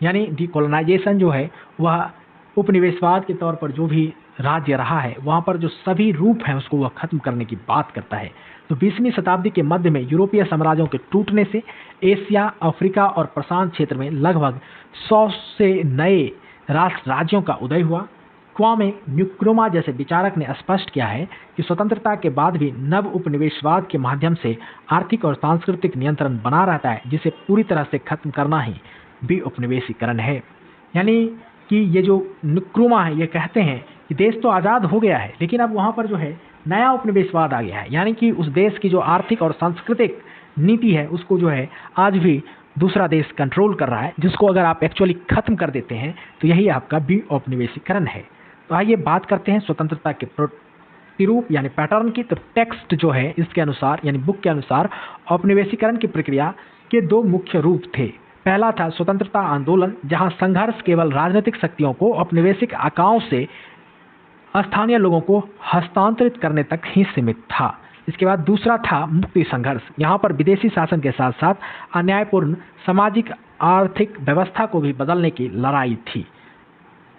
यानी डीकोलोनाइजेशन जो है वह उपनिवेशवाद के तौर पर जो भी राज्य रहा है वहाँ पर जो सभी रूप हैं उसको वह खत्म करने की बात करता है। तो 20वीं शताब्दी के मध्य में यूरोपीय साम्राज्यों के टूटने से एशिया, अफ्रीका और प्रशांत क्षेत्र में लगभग 100 से नए राष्ट्र राज्यों का उदय हुआ। क्वामे न्क्रुमा जैसे विचारक ने स्पष्ट किया है कि स्वतंत्रता के बाद भी नव उपनिवेशवाद के माध्यम से आर्थिक और सांस्कृतिक नियंत्रण बना रहता है, जिसे पूरी तरह से खत्म करना ही भी उपनिवेशीकरण है। यानी कि ये जो न्क्रुमा है ये कहते हैं कि देश तो आज़ाद हो गया है, लेकिन अब वहाँ पर जो है नया उपनिवेशवाद आ गया है। यानी कि उस देश की जो आर्थिक और सांस्कृतिक नीति है उसको जो है आज भी दूसरा देश कंट्रोल कर रहा है, जिसको अगर आप एक्चुअली खत्म कर देते हैं तो यही आपका बी औपनिवेशीकरण है। तो आइए बात करते हैं स्वतंत्रता के प्रतिरूप यानी पैटर्न की। तो टेक्स्ट जो है इसके अनुसार यानी बुक के अनुसार औपनिवेशीकरण की प्रक्रिया के 2 मुख्य रूप थे। पहला था स्वतंत्रता आंदोलन, जहां संघर्ष केवल राजनीतिक शक्तियों को औपनिवेशिक आकाओं से स्थानीय लोगों को हस्तांतरित करने तक ही सीमित था। इसके बाद दूसरा था मुक्ति संघर्ष, यहाँ पर विदेशी शासन के साथ साथ अन्यायपूर्ण सामाजिक आर्थिक व्यवस्था को भी बदलने की लड़ाई थी।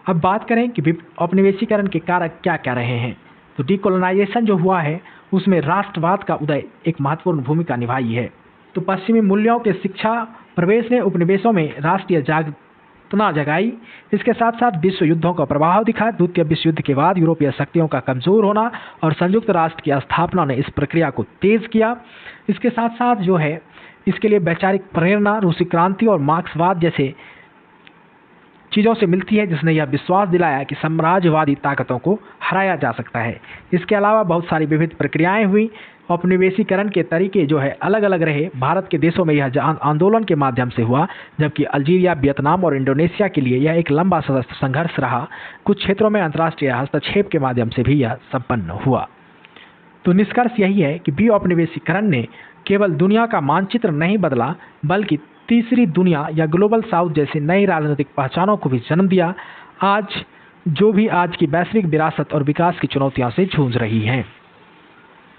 अब बात करें कि औपनिवेशीकरण के कारक क्या क्या रहे हैं। तो डीकोलोनाइजेशन जो हुआ है उसमें राष्ट्रवाद का उदय एक महत्वपूर्ण भूमिका निभाई है। तो पश्चिमी मूल्यों के शिक्षा प्रवेश ने उपनिवेशों में राष्ट्रीय जागरूकता जगाई। इसके साथ साथ विश्व युद्धों का प्रभाव दिखा। द्वितीय विश्व युद्ध के बाद यूरोपीय शक्तियों का कमजोर होना और संयुक्त राष्ट्र की स्थापना ने इस प्रक्रिया को तेज किया। इसके साथ साथ जो है इसके लिए वैचारिक प्रेरणा रूसी क्रांति और मार्क्सवाद जैसे चीज़ों से मिलती है, जिसने यह विश्वास दिलाया कि साम्राज्यवादी ताकतों को हराया जा सकता है। इसके अलावा बहुत सारी विविध प्रक्रियाएं हुई। औपनिवेशीकरण के तरीके जो है अलग अलग रहे। भारत के देशों में यह आंदोलन के माध्यम से हुआ, जबकि अल्जीरिया, वियतनाम और इंडोनेशिया के लिए यह एक लंबा संघर्ष रहा। कुछ क्षेत्रों में अंतर्राष्ट्रीय हस्तक्षेप के माध्यम से भी यह संपन्न हुआ। तो निष्कर्ष यही है कि बी औपनिवेशीकरण ने केवल दुनिया का मानचित्र नहीं बदला, बल्कि तीसरी दुनिया या ग्लोबल साउथ जैसी नई राजनीतिक पहचानों को भी जन्म दिया, जो भी आज की वैश्विक विरासत और विकास की चुनौतियों से जूझ रही हैं।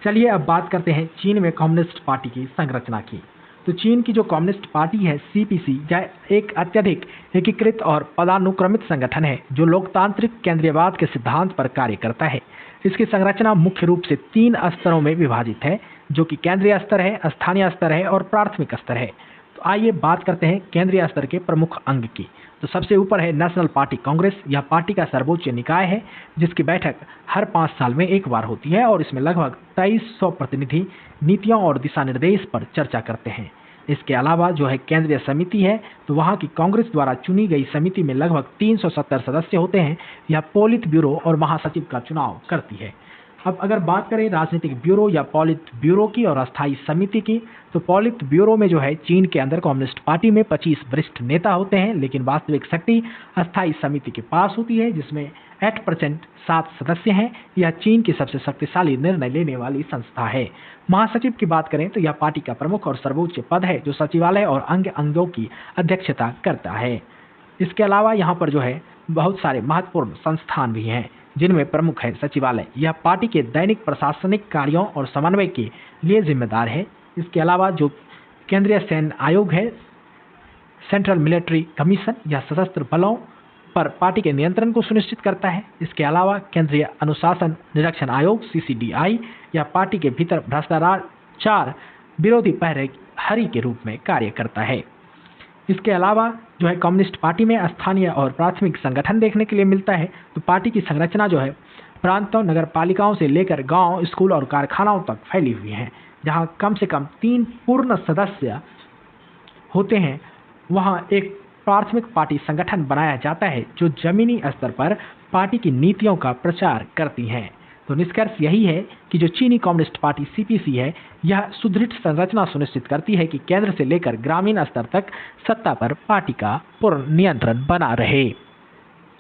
चलिए अब बात करते हैं चीन में कम्युनिस्ट पार्टी की संरचना की। तो चीन की जो कम्युनिस्ट पार्टी है सीपीसी, यह एक अत्यधिक एकीकृत और पदानुक्रमित संगठन है जो लोकतांत्रिक केंद्रीयवाद के सिद्धांत पर कार्य करता है। इसकी संरचना मुख्य रूप से 3 स्तरों में विभाजित है, जो कि केंद्रीय स्तर है, स्थानीय स्तर है और प्राथमिक स्तर है। तो आइए बात करते हैं केंद्रीय स्तर के प्रमुख अंग की। तो सबसे ऊपर है नेशनल पार्टी कांग्रेस। यह पार्टी का सर्वोच्च निकाय है, जिसकी बैठक हर 5 साल में एक बार होती है और इसमें लगभग 2300 प्रतिनिधि नीतियों और दिशा निर्देश पर चर्चा करते हैं। इसके अलावा जो है केंद्रीय समिति है, तो वहाँ की कांग्रेस द्वारा चुनी गई समिति में लगभग 370 सदस्य होते हैं। यह पोलित ब्यूरो और महासचिव का चुनाव करती है। अब अगर बात करें राजनीतिक ब्यूरो या पॉलिट ब्यूरो की और अस्थायी समिति की, तो पॉलिट ब्यूरो में जो है चीन के अंदर कम्युनिस्ट पार्टी में 25 वरिष्ठ नेता होते हैं, लेकिन वास्तविक शक्ति अस्थायी समिति के पास होती है, जिसमें 8% 7 सदस्य हैं। यह चीन की सबसे शक्तिशाली निर्णय लेने वाली संस्था है। महासचिव की बात करें तो यह पार्टी का प्रमुख और सर्वोच्च पद है, जो सचिवालय और अंगों की अध्यक्षता करता है। इसके अलावा यहाँ पर जो है बहुत सारे महत्वपूर्ण संस्थान भी हैं, जिनमें प्रमुख है सचिवालय। यह पार्टी के दैनिक प्रशासनिक कार्यों और समन्वय के लिए जिम्मेदार है। इसके अलावा जो केंद्रीय सैन्य आयोग है, सेंट्रल मिलिट्री कमीशन, यह सशस्त्र बलों पर पार्टी के नियंत्रण को सुनिश्चित करता है। इसके अलावा केंद्रीय अनुशासन निरीक्षण आयोग CCDI, यह पार्टी के भीतर भ्रष्टाचार विरोधी प्रहरी के रूप में कार्य करता है। इसके अलावा जो है कम्युनिस्ट पार्टी में स्थानीय और प्राथमिक संगठन देखने के लिए मिलता है। तो पार्टी की संरचना जो है प्रांतों, नगर पालिकाओं से लेकर गांव, स्कूल और कारखानाओं तक फैली हुई है, जहां कम से कम 3 पूर्ण सदस्य होते हैं वहाँ एक प्राथमिक पार्टी संगठन बनाया जाता है जो जमीनी स्तर पर पार्टी की नीतियों का प्रचार करती हैं। तो निष्कर्ष यही है कि जो चीनी कम्युनिस्ट पार्टी सीपीसी है, यह सुदृढ़ संरचना सुनिश्चित करती है कि केंद्र से लेकर ग्रामीण स्तर तक सत्ता पर पार्टी का पूर्ण नियंत्रण बना रहे।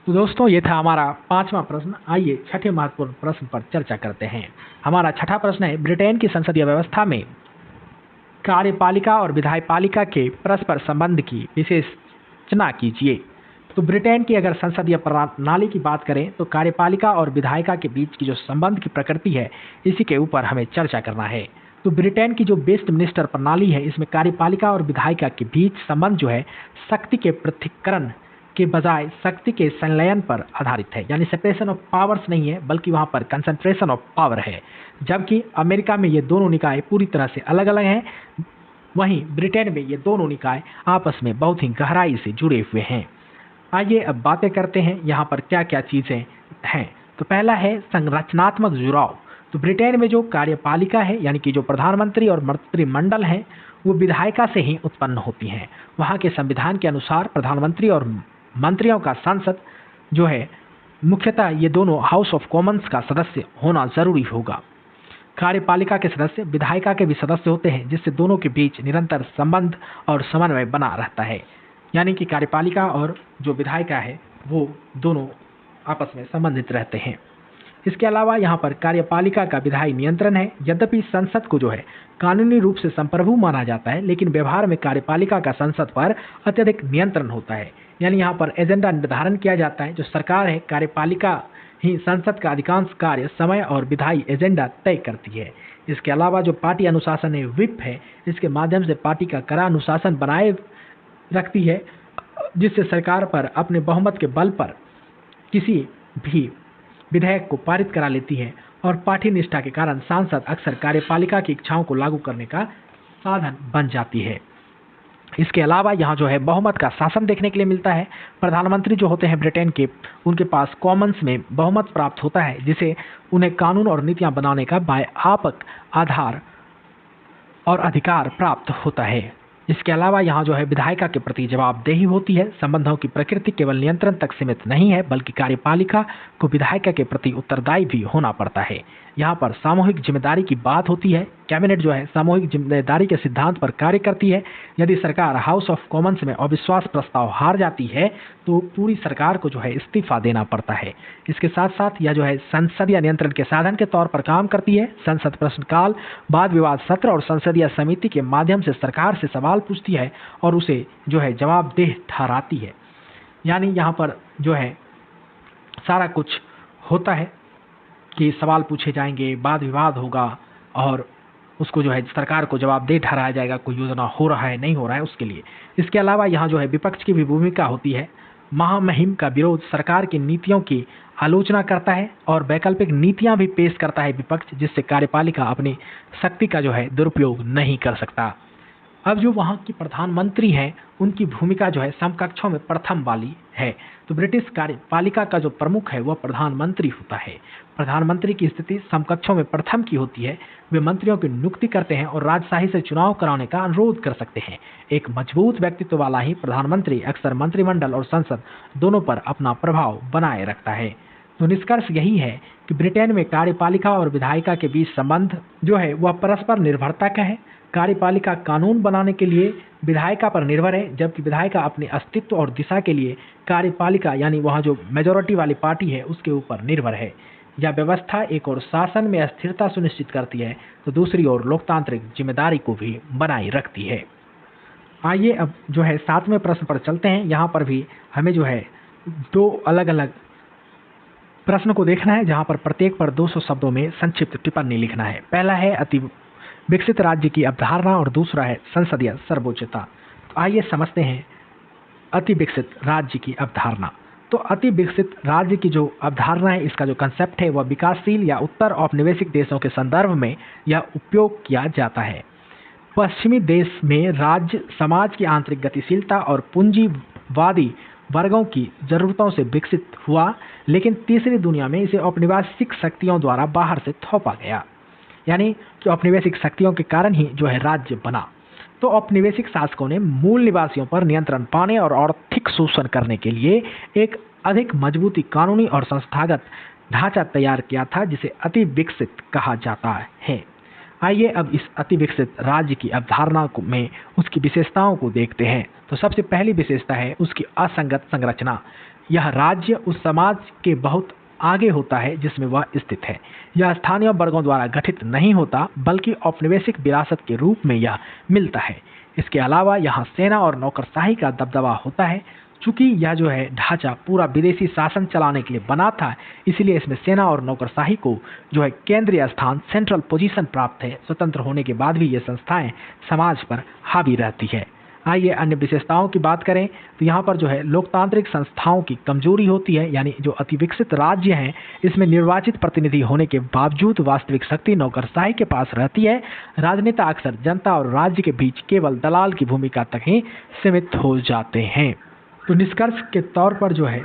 तो दोस्तों, ये था हमारा 5वां प्रश्न। आइए छठे महत्वपूर्ण प्रश्न पर चर्चा करते हैं। हमारा छठा प्रश्न है, ब्रिटेन की संसदीय व्यवस्था में कार्यपालिका और विधायपालिका के परस्पर संबंध की विशेषण कीजिए। तो ब्रिटेन की अगर संसदीय प्रणाली की बात करें तो कार्यपालिका और विधायिका के बीच की जो संबंध की प्रकृति है, इसी के ऊपर हमें चर्चा करना है। तो ब्रिटेन की जो वेस्टमिनिस्टर प्रणाली है, इसमें कार्यपालिका और विधायिका के बीच संबंध जो है शक्ति के पृथक्करण के बजाय शक्ति के संलयन पर आधारित है, यानी सेपरेशन ऑफ पावर्स नहीं है, बल्कि वहाँ पर कंसंट्रेशन ऑफ पावर है। जबकि अमेरिका में ये दोनों निकाय पूरी तरह से अलग अलग हैं, वहीं ब्रिटेन में ये दोनों निकाय आपस में बहुत ही गहराई से जुड़े हुए हैं। आइए अब बातें करते हैं यहाँ पर क्या क्या चीज़ें हैं। तो पहला है संरचनात्मक जुड़ाव। तो ब्रिटेन में जो कार्यपालिका है, यानी कि जो प्रधानमंत्री और मंत्रिमंडल हैं, वो विधायिका से ही उत्पन्न होती हैं। वहाँ के संविधान के अनुसार प्रधानमंत्री और मंत्रियों का संसद जो है, मुख्यतः ये दोनों हाउस ऑफ कॉमन्स का सदस्य होना जरूरी होगा। कार्यपालिका के सदस्य विधायिका के भी सदस्य होते हैं, जिससे दोनों के बीच निरंतर संबंध और समन्वय बना रहता है। यानी कि कार्यपालिका और जो विधायिका है, वो दोनों आपस में संबंधित रहते हैं। इसके अलावा यहाँ पर कार्यपालिका का विधायी नियंत्रण है। यद्यपि संसद को जो है कानूनी रूप से संप्रभु माना जाता है, लेकिन व्यवहार में कार्यपालिका का संसद पर अत्यधिक नियंत्रण होता है। यानी यहाँ पर एजेंडा निर्धारण किया जाता है। जो सरकार है, कार्यपालिका ही संसद का अधिकांश कार्य, समय और विधायी एजेंडा तय करती है। इसके अलावा जो पार्टी अनुशासन है, व्हिप है, इसके माध्यम से पार्टी का कड़ा अनुशासन बनाए रखती है, जिससे सरकार पर अपने बहुमत के बल पर किसी भी विधेयक को पारित करा लेती है। और पार्टी निष्ठा के कारण सांसद अक्सर कार्यपालिका की इच्छाओं को लागू करने का साधन बन जाती है। इसके अलावा यहाँ जो है बहुमत का शासन देखने के लिए मिलता है। प्रधानमंत्री जो होते हैं ब्रिटेन के, उनके पास कॉमन्स में बहुमत प्राप्त होता है, जिसे उन्हें कानून और नीतियाँ बनाने का व्यापक आधार और अधिकार प्राप्त होता है। इसके अलावा यहाँ जो है विधायिका के प्रति जवाबदेही होती है। संबंधों की प्रकृति केवल नियंत्रण तक सीमित नहीं है, बल्कि कार्यपालिका को विधायिका के प्रति उत्तरदायी भी होना पड़ता है। यहाँ पर सामूहिक जिम्मेदारी की बात होती है। कैबिनेट जो है सामूहिक जिम्मेदारी के सिद्धांत पर कार्य करती है। यदि सरकार हाउस ऑफ कॉमन्स में अविश्वास प्रस्ताव हार जाती है, तो पूरी सरकार को जो है इस्तीफा देना पड़ता है। इसके साथ साथ यह जो है संसदीय नियंत्रण के साधन के तौर पर काम करती है। संसद प्रश्नकाल, वाद विवाद सत्र और संसदीय समिति के माध्यम से सरकार से सवाल पूछती है और उसे जो है जवाबदेह ठहराती है। यानी यहाँ पर जो है सारा कुछ होता है कि सवाल पूछे जाएंगे, वाद विवाद होगा और उसको जो है सरकार को जवाबदेह ठहराया जाएगा, कोई योजना हो रहा है नहीं हो रहा है उसके लिए। इसके अलावा यहाँ जो है विपक्ष की भी भूमिका होती है। महामहिम का विरोध सरकार की नीतियों की आलोचना करता है और वैकल्पिक नीतियां भी पेश करता है विपक्ष, जिससे कार्यपालिका अपनी शक्ति का जो है दुरुपयोग नहीं कर सकता। अब जो वहाँ की प्रधानमंत्री हैं, उनकी भूमिका जो है समकक्षों में प्रथम वाली है। तो ब्रिटिश कार्यपालिका का जो प्रमुख है वह प्रधानमंत्री होता है। प्रधानमंत्री की स्थिति समकक्षों में प्रथम की होती है। वे मंत्रियों की नियुक्ति करते हैं और राजशाही से चुनाव कराने का अनुरोध कर सकते हैं। एक मजबूत व्यक्तित्व वाला ही प्रधानमंत्री अक्सर मंत्रिमंडल और संसद दोनों पर अपना प्रभाव बनाए रखता है। तो निष्कर्ष यही है कि ब्रिटेन में कार्यपालिका और विधायिका के बीच संबंध जो है वह परस्पर निर्भरता का है। कार्यपालिका कानून बनाने के लिए विधायिका पर निर्भर है, जबकि विधायिका अपने अस्तित्व और दिशा के लिए कार्यपालिका यानी वहाँ जो मेजॉरिटी वाली पार्टी है उसके ऊपर निर्भर है। यह व्यवस्था एक और शासन में स्थिरता सुनिश्चित करती है, तो दूसरी ओर लोकतांत्रिक जिम्मेदारी को भी बनाए रखती है। आइए अब जो है 7वें प्रश्न पर चलते हैं। यहाँ पर भी हमें जो है 2 अलग अलग प्रश्न को देखना है, जहाँ पर प्रत्येक पर 200 शब्दों में संक्षिप्त टिप्पणी लिखना है। पहला है अति विकसित राज्य की अवधारणा और दूसरा है संसदीय सर्वोच्चता। तो आइए समझते हैं अति विकसित राज्य की अवधारणा। तो अति विकसित राज्य की जो अवधारणा है, इसका जो कंसेप्ट है वह विकासशील या उत्तर औपनिवेशिक देशों के संदर्भ में यह उपयोग किया जाता है। पश्चिमी देश में राज्य समाज की आंतरिक गतिशीलता और पूंजीवादी वर्गों की जरूरतों से विकसित हुआ, लेकिन तीसरी दुनिया में इसे औपनिवेशिक शक्तियों द्वारा बाहर से थोपा गया। यानी कि औपनिवेशिक शक्तियों के कारण ही जो है राज्य बना। तो औपनिवेशिक शासकों ने मूल निवासियों पर नियंत्रण पाने और आर्थिक शोषण करने के लिए एक अधिक मजबूती कानूनी और संस्थागत ढांचा तैयार किया था, जिसे अति विकसित कहा जाता है। आइए अब इस अति विकसित राज्य की अवधारणा में उसकी विशेषताओं को देखते हैं। तो सबसे पहली विशेषता है उसकी असंगत संरचना। यह राज्य उस समाज के बहुत आगे होता है जिसमें वह स्थित है। यह स्थानीय वर्गों द्वारा गठित नहीं होता, बल्कि औपनिवेशिक विरासत के रूप में यह मिलता है। इसके अलावा यहाँ सेना और नौकरशाही का दबदबा होता है। चूंकि यह जो है ढांचा पूरा विदेशी शासन चलाने के लिए बना था, इसलिए इसमें सेना और नौकरशाही को जो है केंद्रीय स्थान, सेंट्रल पोजीशन प्राप्त है। स्वतंत्र होने के बाद भी ये संस्थाएं समाज पर हावी रहती है। आइए अन्य विशेषताओं की बात करें तो यहाँ पर जो है लोकतांत्रिक संस्थाओं की कमजोरी होती है, यानी जो अति विकसित राज्य हैं इसमें निर्वाचित प्रतिनिधि होने के बावजूद वास्तविक शक्ति नौकरशाही के पास रहती है। राजनेता अक्सर जनता और राज्य के बीच केवल दलाल की भूमिका तक ही सीमित हो जाते हैं। तो निष्कर्ष के तौर पर जो है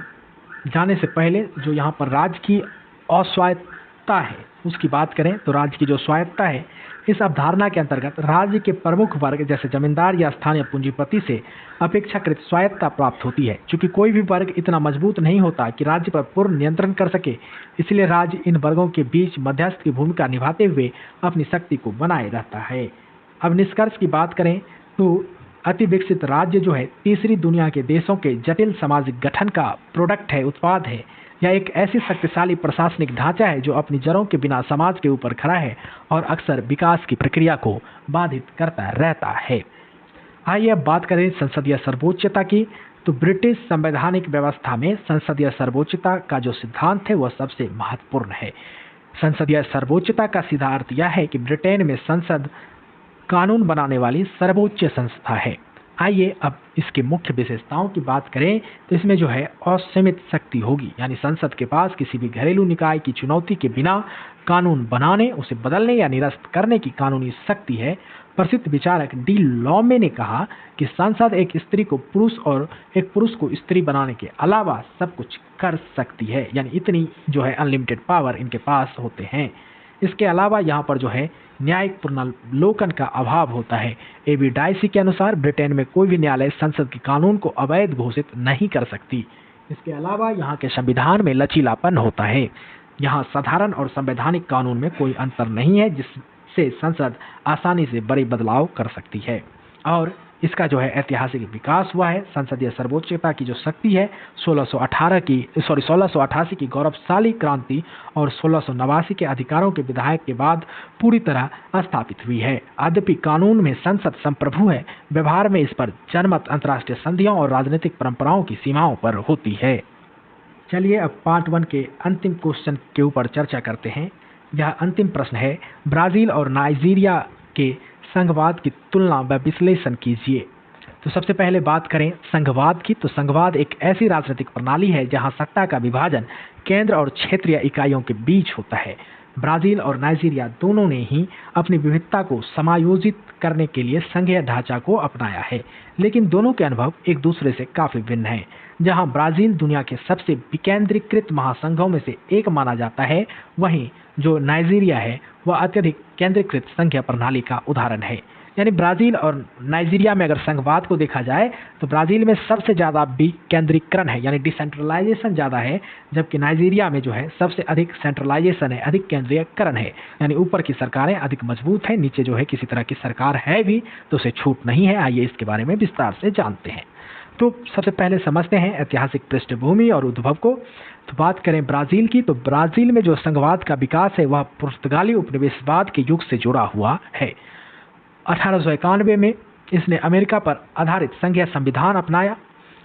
जाने से पहले जो यहाँ पर राज्य की अस्वायत्तता है उसकी बात करें तो राज्य की जो स्वायत्तता है, इस अवधारणा के अंतर्गत राज्य के प्रमुख वर्ग जैसे जमींदार या स्थानीय पूंजीपति से अपेक्षाकृत स्वायत्तता प्राप्त होती है। चूंकि कोई भी वर्ग इतना मजबूत नहीं होता कि राज्य पर पूर्ण नियंत्रण कर सके, इसलिए राज्य इन वर्गों के बीच मध्यस्थ की भूमिका निभाते हुए अपनी शक्ति को बनाए रहता है। अब निष्कर्ष की बात करें तो अति विकसित राज्य जो है तीसरी दुनिया के देशों के जटिल सामाजिक गठन का प्रोडक्ट है, उत्पाद है। यह एक ऐसी शक्तिशाली प्रशासनिक ढांचा है जो अपनी जड़ों के बिना समाज के ऊपर खड़ा है और अक्सर विकास की प्रक्रिया को बाधित करता रहता है। आइए अब बात करें संसदीय सर्वोच्चता की। तो ब्रिटिश संवैधानिक व्यवस्था में संसदीय सर्वोच्चता का जो सिद्धांत है वह सबसे महत्वपूर्ण है। संसदीय सर्वोच्चता का सीधा अर्थ यह है कि ब्रिटेन में संसद कानून बनाने वाली सर्वोच्च संस्था है। आइए अब इसके मुख्य विशेषताओं की बात करें तो इसमें जो है असीमित शक्ति होगी, यानी संसद के पास किसी भी घरेलू निकाय की चुनौती के बिना कानून बनाने, उसे बदलने या निरस्त करने की कानूनी शक्ति है। प्रसिद्ध विचारक डी लॉमे ने कहा कि संसद एक स्त्री को पुरुष और एक पुरुष को स्त्री बनाने के अलावा सब कुछ कर सकती है, यानी इतनी जो है अनलिमिटेड पावर इनके पास होते हैं। इसके अलावा यहाँ पर जो है न्यायिक पुनर्लोकन का अभाव होता है। एबी डाइसी के अनुसार ब्रिटेन में कोई भी न्यायालय संसद के कानून को अवैध घोषित नहीं कर सकती। इसके अलावा यहाँ के संविधान में लचीलापन होता है। यहाँ साधारण और संवैधानिक कानून में कोई अंतर नहीं है जिससे संसद आसानी से बड़े बदलाव कर सकती है। और इसका जो है ऐतिहासिक विकास हुआ है। संसदीय सर्वोच्चता की जो शक्ति है 1688 की गौरवशाली क्रांति और 1689 के अधिकारों के विधायक के बाद पूरी तरह स्थापित हुई है। यद्यपि कानून में संसद संप्रभु है, व्यवहार में इस पर जनमत अंतर्राष्ट्रीय संधियों और राजनीतिक परंपराओं की सीमाओं पर होती है। चलिए अब पार्ट 1 के अंतिम क्वेश्चन के ऊपर चर्चा करते हैं। यह अंतिम प्रश्न है, ब्राजील और नाइजीरिया के संघवाद की तुलना व विश्लेषण कीजिए। तो सबसे पहले बात करें संघवाद की। तो संघवाद एक ऐसी राजनीतिक प्रणाली है जहां सत्ता का विभाजन केंद्र और क्षेत्रीय इकाइयों के बीच होता है। ब्राजील और नाइजीरिया दोनों ने ही अपनी विविधता को समायोजित करने के लिए संघीय ढांचा को अपनाया है, लेकिन दोनों के अनुभव एक दूसरे से काफी भिन्न हैं। जहां ब्राजील दुनिया के सबसे विकेंद्रीकृत महासंघों में से एक माना जाता है, वहीं जो नाइजीरिया है वह अत्यधिक केंद्रीकृत संघीय प्रणाली का उदाहरण है। यानी ब्राजील और नाइजीरिया में अगर संघवाद को देखा जाए तो ब्राजील में सबसे ज़्यादा विकेंद्रीकरण है, यानी डिसेंट्रलाइजेशन ज़्यादा है, जबकि नाइजीरिया में जो है सबसे अधिक सेंट्रलाइजेशन है, अधिक केंद्रीयकरण है। यानी ऊपर की सरकारें अधिक मजबूत हैं, नीचे जो है किसी तरह की सरकार है भी तो उसे छूट नहीं है। आइए इसके बारे में विस्तार से जानते हैं। तो सबसे पहले समझते हैं ऐतिहासिक पृष्ठभूमि और उद्भव को। तो बात करें ब्राजील की, तो ब्राजील में जो संघवाद का विकास है वह पुर्तगाली उपनिवेशवाद के युग से जुड़ा हुआ है। 1891 में इसने अमेरिका पर आधारित संघीय संविधान अपनाया।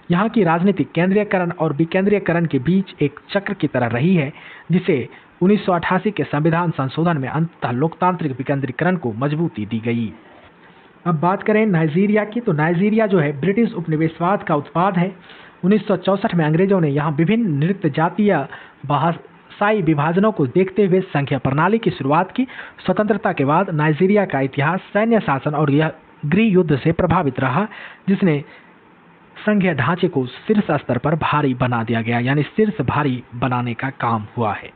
यहाँ की राजनीति केंद्रीयकरण और विकेंद्रीयकरण के बीच एक चक्र की तरह रही है, जिसे 1988 के संविधान संशोधन में अंततः लोकतांत्रिक विकेंद्रीकरण को मजबूती दी गई। अब बात करें नाइजीरिया की, तो नाइजीरिया जो है ब्रिटिश उपनिवेशवाद का उत्पाद है। 1964 में अंग्रेजों ने यहाँ विभिन्न नृत्य जातीय भाषाई विभाजनों को देखते हुए संघीय प्रणाली की शुरुआत की। स्वतंत्रता के बाद नाइजीरिया का इतिहास सैन्य शासन और यह गृह युद्ध से प्रभावित रहा, जिसने संघीय ढांचे को शीर्ष स्तर पर भारी बना दिया गया, यानी शीर्ष भारी बनाने का काम हुआ है।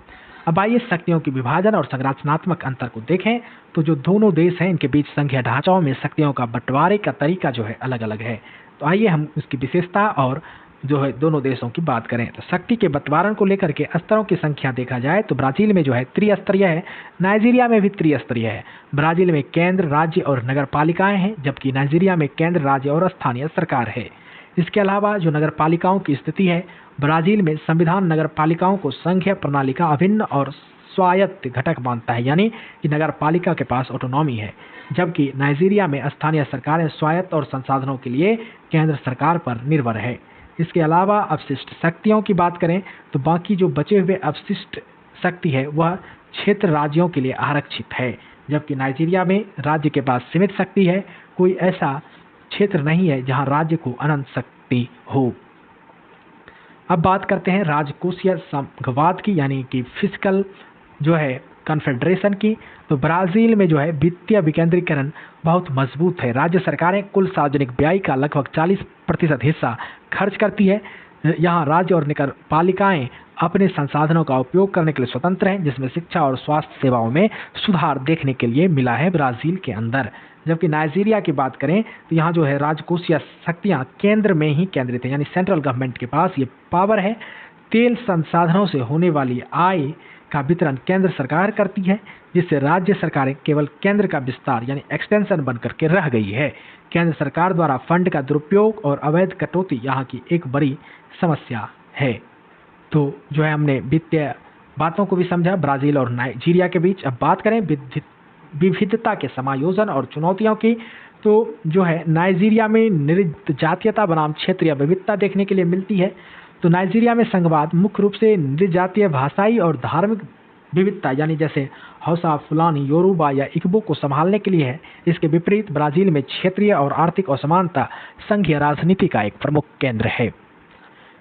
अब आइए शक्तियों की विभाजन और संरचनात्मक अंतर को देखें। तो जो दोनों देश हैं इनके बीच संघीय ढांचाओं में शक्तियों का बंटवारे का तरीका जो है अलग अलग है। तो आइए हम इसकी विशेषता और जो है दोनों देशों की बात करें। तो शक्ति के बंटवारण को लेकर के स्तरों की संख्या देखा जाए तो ब्राजील में जो है त्रिस्तरीय है, नाइजीरिया में भी त्रिस्तरीय है। ब्राजील में केंद्र, राज्य और नगर पालिकाएं हैं, जबकि नाइजीरिया में केंद्र, राज्य और स्थानीय सरकार है। इसके अलावा जो नगर पालिकाओं की स्थिति है, ब्राजील में संविधान नगर पालिकाओं को संघीय प्रणाली का अभिन्न और स्वायत्त घटक मानता है, यानी कि नगर पालिका के पास ऑटोनॉमी है, जबकि नाइजीरिया में स्थानीय सरकारें स्वायत्त और संसाधनों के लिए केंद्र सरकार पर निर्भर है। इसके अलावा अवशिष्ट शक्तियों की बात करें तो बाकी जो बचे हुए अवशिष्ट शक्ति है वह क्षेत्र राज्यों के लिए आरक्षित है, जबकि नाइजीरिया में राज्य के पास सीमित शक्ति है, कोई ऐसा क्षेत्र नहीं है जहां राज्य को अनंत शक्ति हो। अब बात करते हैं राजकोषीय संघवाद की, यानी कि फिस्कल जो है कन्फेडरेशन की। तो ब्राजील में जो है वित्तीय विकेंद्रीकरण बहुत मजबूत है। राज्य सरकारें कुल सार्वजनिक व्यय का लगभग 40% हिस्सा खर्च करती है। यहाँ राज्य और नगर पालिकाएं अपने संसाधनों का उपयोग करने के लिए स्वतंत्र हैं, जिसमें शिक्षा और स्वास्थ्य सेवाओं में सुधार देखने के लिए मिला है ब्राजील के अंदर। जबकि नाइजीरिया की बात करें तो यहाँ जो है राजकोषीय शक्तियाँ केंद्र में ही केंद्रित है, यानी सेंट्रल गवर्नमेंट के पास ये पावर है। तेल संसाधनों से होने वाली आय का वितरण केंद्र सरकार करती है, जिससे राज्य सरकारें केवल केंद्र का विस्तार यानी एक्सटेंशन बनकर के रह गई है। केंद्र सरकार द्वारा फंड का दुरुपयोग और अवैध कटौती यहाँ की एक बड़ी समस्या है। तो जो है हमने वित्तीय बातों को भी समझा ब्राजील और नाइजीरिया के बीच। अब बात करें विविधता के समायोजन और चुनौतियों की, तो जो है नाइजीरिया में निर्जातीयता बनाम क्षेत्रीय विविधता देखने के लिए मिलती है। तो नाइजीरिया में संघवाद मुख्य रूप से निर्जातीय भाषाई और धार्मिक विविधता, यानी जैसे हौसा, फुलानी, योरूबा या इग्बो को संभालने के लिए है। इसके विपरीत ब्राजील में क्षेत्रीय और आर्थिक असमानता संघीय राजनीति का एक प्रमुख केंद्र है।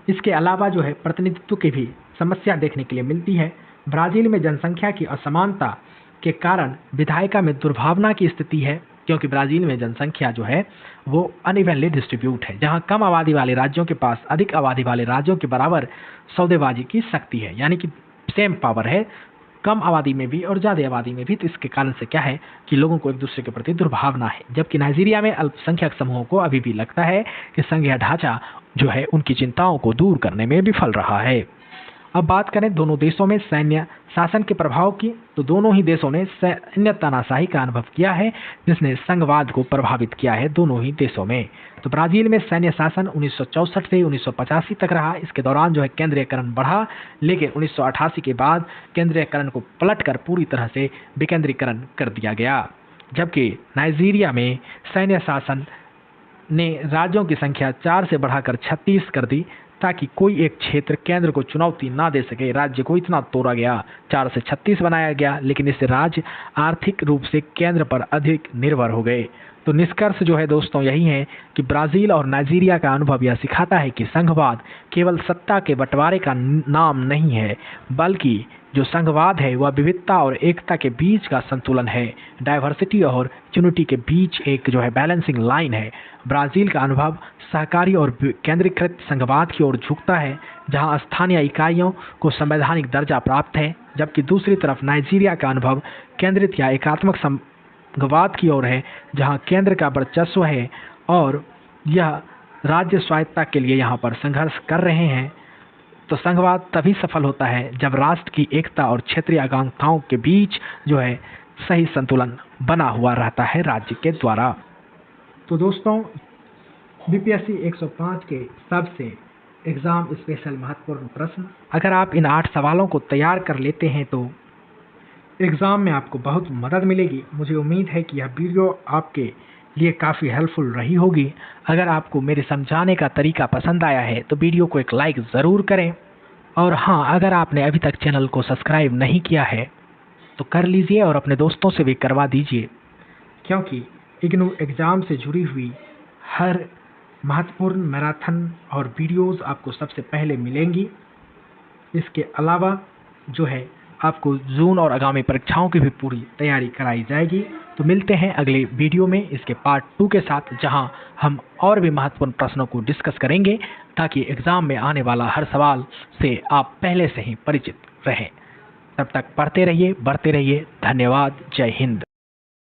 इसके अलावा जो है प्रतिनिधित्व की भी समस्या देखने के लिए मिलती है। ब्राजील में जनसंख्या की असमानता के कारण विधायिका में दुर्भावना की स्थिति है, क्योंकि ब्राजील में जनसंख्या जो है वो अनइवनली डिस्ट्रीब्यूट है, जहां कम आबादी वाले राज्यों के पास अधिक आबादी वाले राज्यों के बराबर सौदेबाजी की शक्ति है, यानी कि सेम पावर है कम आबादी में भी और ज़्यादा आबादी में भी। तो इसके कारण से क्या है कि लोगों को एक दूसरे के प्रति दुर्भावना है। जबकि नाइजीरिया में अल्पसंख्यक समूहों को अभी भी लगता है कि संघीय ढांचा जो है उनकी चिंताओं को दूर करने में विफल रहा है। अब बात करें दोनों देशों में सैन्य शासन के प्रभाव की, तो दोनों ही देशों ने सैन्य तानाशाही का अनुभव किया है, जिसने संघवाद को प्रभावित किया है दोनों ही देशों में। तो ब्राजील में सैन्य शासन 1964 से 1985 तक रहा। इसके दौरान जो है केंद्रीयकरण बढ़ा, लेकिन 1988 के बाद केंद्रीयकरण को पलटकर पूरी तरह से विकेंद्रीकरण कर दिया गया। जबकि नाइजीरिया में सैन्य शासन ने राज्यों की संख्या 4 से बढ़ाकर 36 कर दी, ताकि कोई एक क्षेत्र केंद्र को चुनौती ना दे सके। राज्य को इतना तोड़ा गया, 4 से 36 बनाया गया, लेकिन इससे राज्य आर्थिक रूप से केंद्र पर अधिक निर्भर हो गए। तो निष्कर्ष जो है दोस्तों यही है कि ब्राजील और नाइजीरिया का अनुभव यह सिखाता है कि संघवाद केवल सत्ता के बंटवारे का नाम नहीं है, बल्कि जो संघवाद है वह विविधता और एकता के बीच का संतुलन है, डाइवर्सिटी और यूनिटी के बीच एक जो है बैलेंसिंग लाइन है। ब्राजील का अनुभव सहकारी और केंद्रीकृत संघवाद की ओर झुकता है, जहां स्थानीय इकाइयों को संवैधानिक दर्जा प्राप्त है, जबकि दूसरी तरफ नाइजीरिया का अनुभव केंद्रित या एकात्मक संघवाद की ओर है, जहां केंद्र का वर्चस्व है और यह राज्य स्वायत्तता के लिए यहाँ पर संघर्ष कर रहे हैं। तो संघवाद तभी सफल होता है जब राष्ट्र की एकता और क्षेत्रीय आकांक्षाओं के बीच जो है सही संतुलन बना हुआ रहता है राज्य के द्वारा। तो दोस्तों बीपीएससी 105 के सबसे एग्ज़ाम स्पेशल महत्वपूर्ण प्रश्न, अगर आप इन 8 सवालों को तैयार कर लेते हैं तो एग्ज़ाम में आपको बहुत मदद मिलेगी। मुझे उम्मीद है कि यह वीडियो आपके लिए काफ़ी हेल्पफुल रही होगी। अगर आपको मेरे समझाने का तरीका पसंद आया है तो वीडियो को एक लाइक ज़रूर करें, और हाँ, अगर आपने अभी तक चैनल को सब्सक्राइब नहीं किया है तो कर लीजिए और अपने दोस्तों से भी करवा दीजिए, क्योंकि इग्नू एग्ज़ाम से जुड़ी हुई हर महत्वपूर्ण मैराथन और वीडियोज़ आपको सबसे पहले मिलेंगी। इसके अलावा जो है आपको जून और आगामी परीक्षाओं की भी पूरी तैयारी कराई जाएगी। तो मिलते हैं अगले वीडियो में इसके पार्ट 2 के साथ, जहां हम और भी महत्वपूर्ण प्रश्नों को डिस्कस करेंगे, ताकि एग्ज़ाम में आने वाला हर सवाल से आप पहले से ही परिचित रहें। तब तक पढ़ते रहिए, बढ़ते रहिए। धन्यवाद। जय हिंद।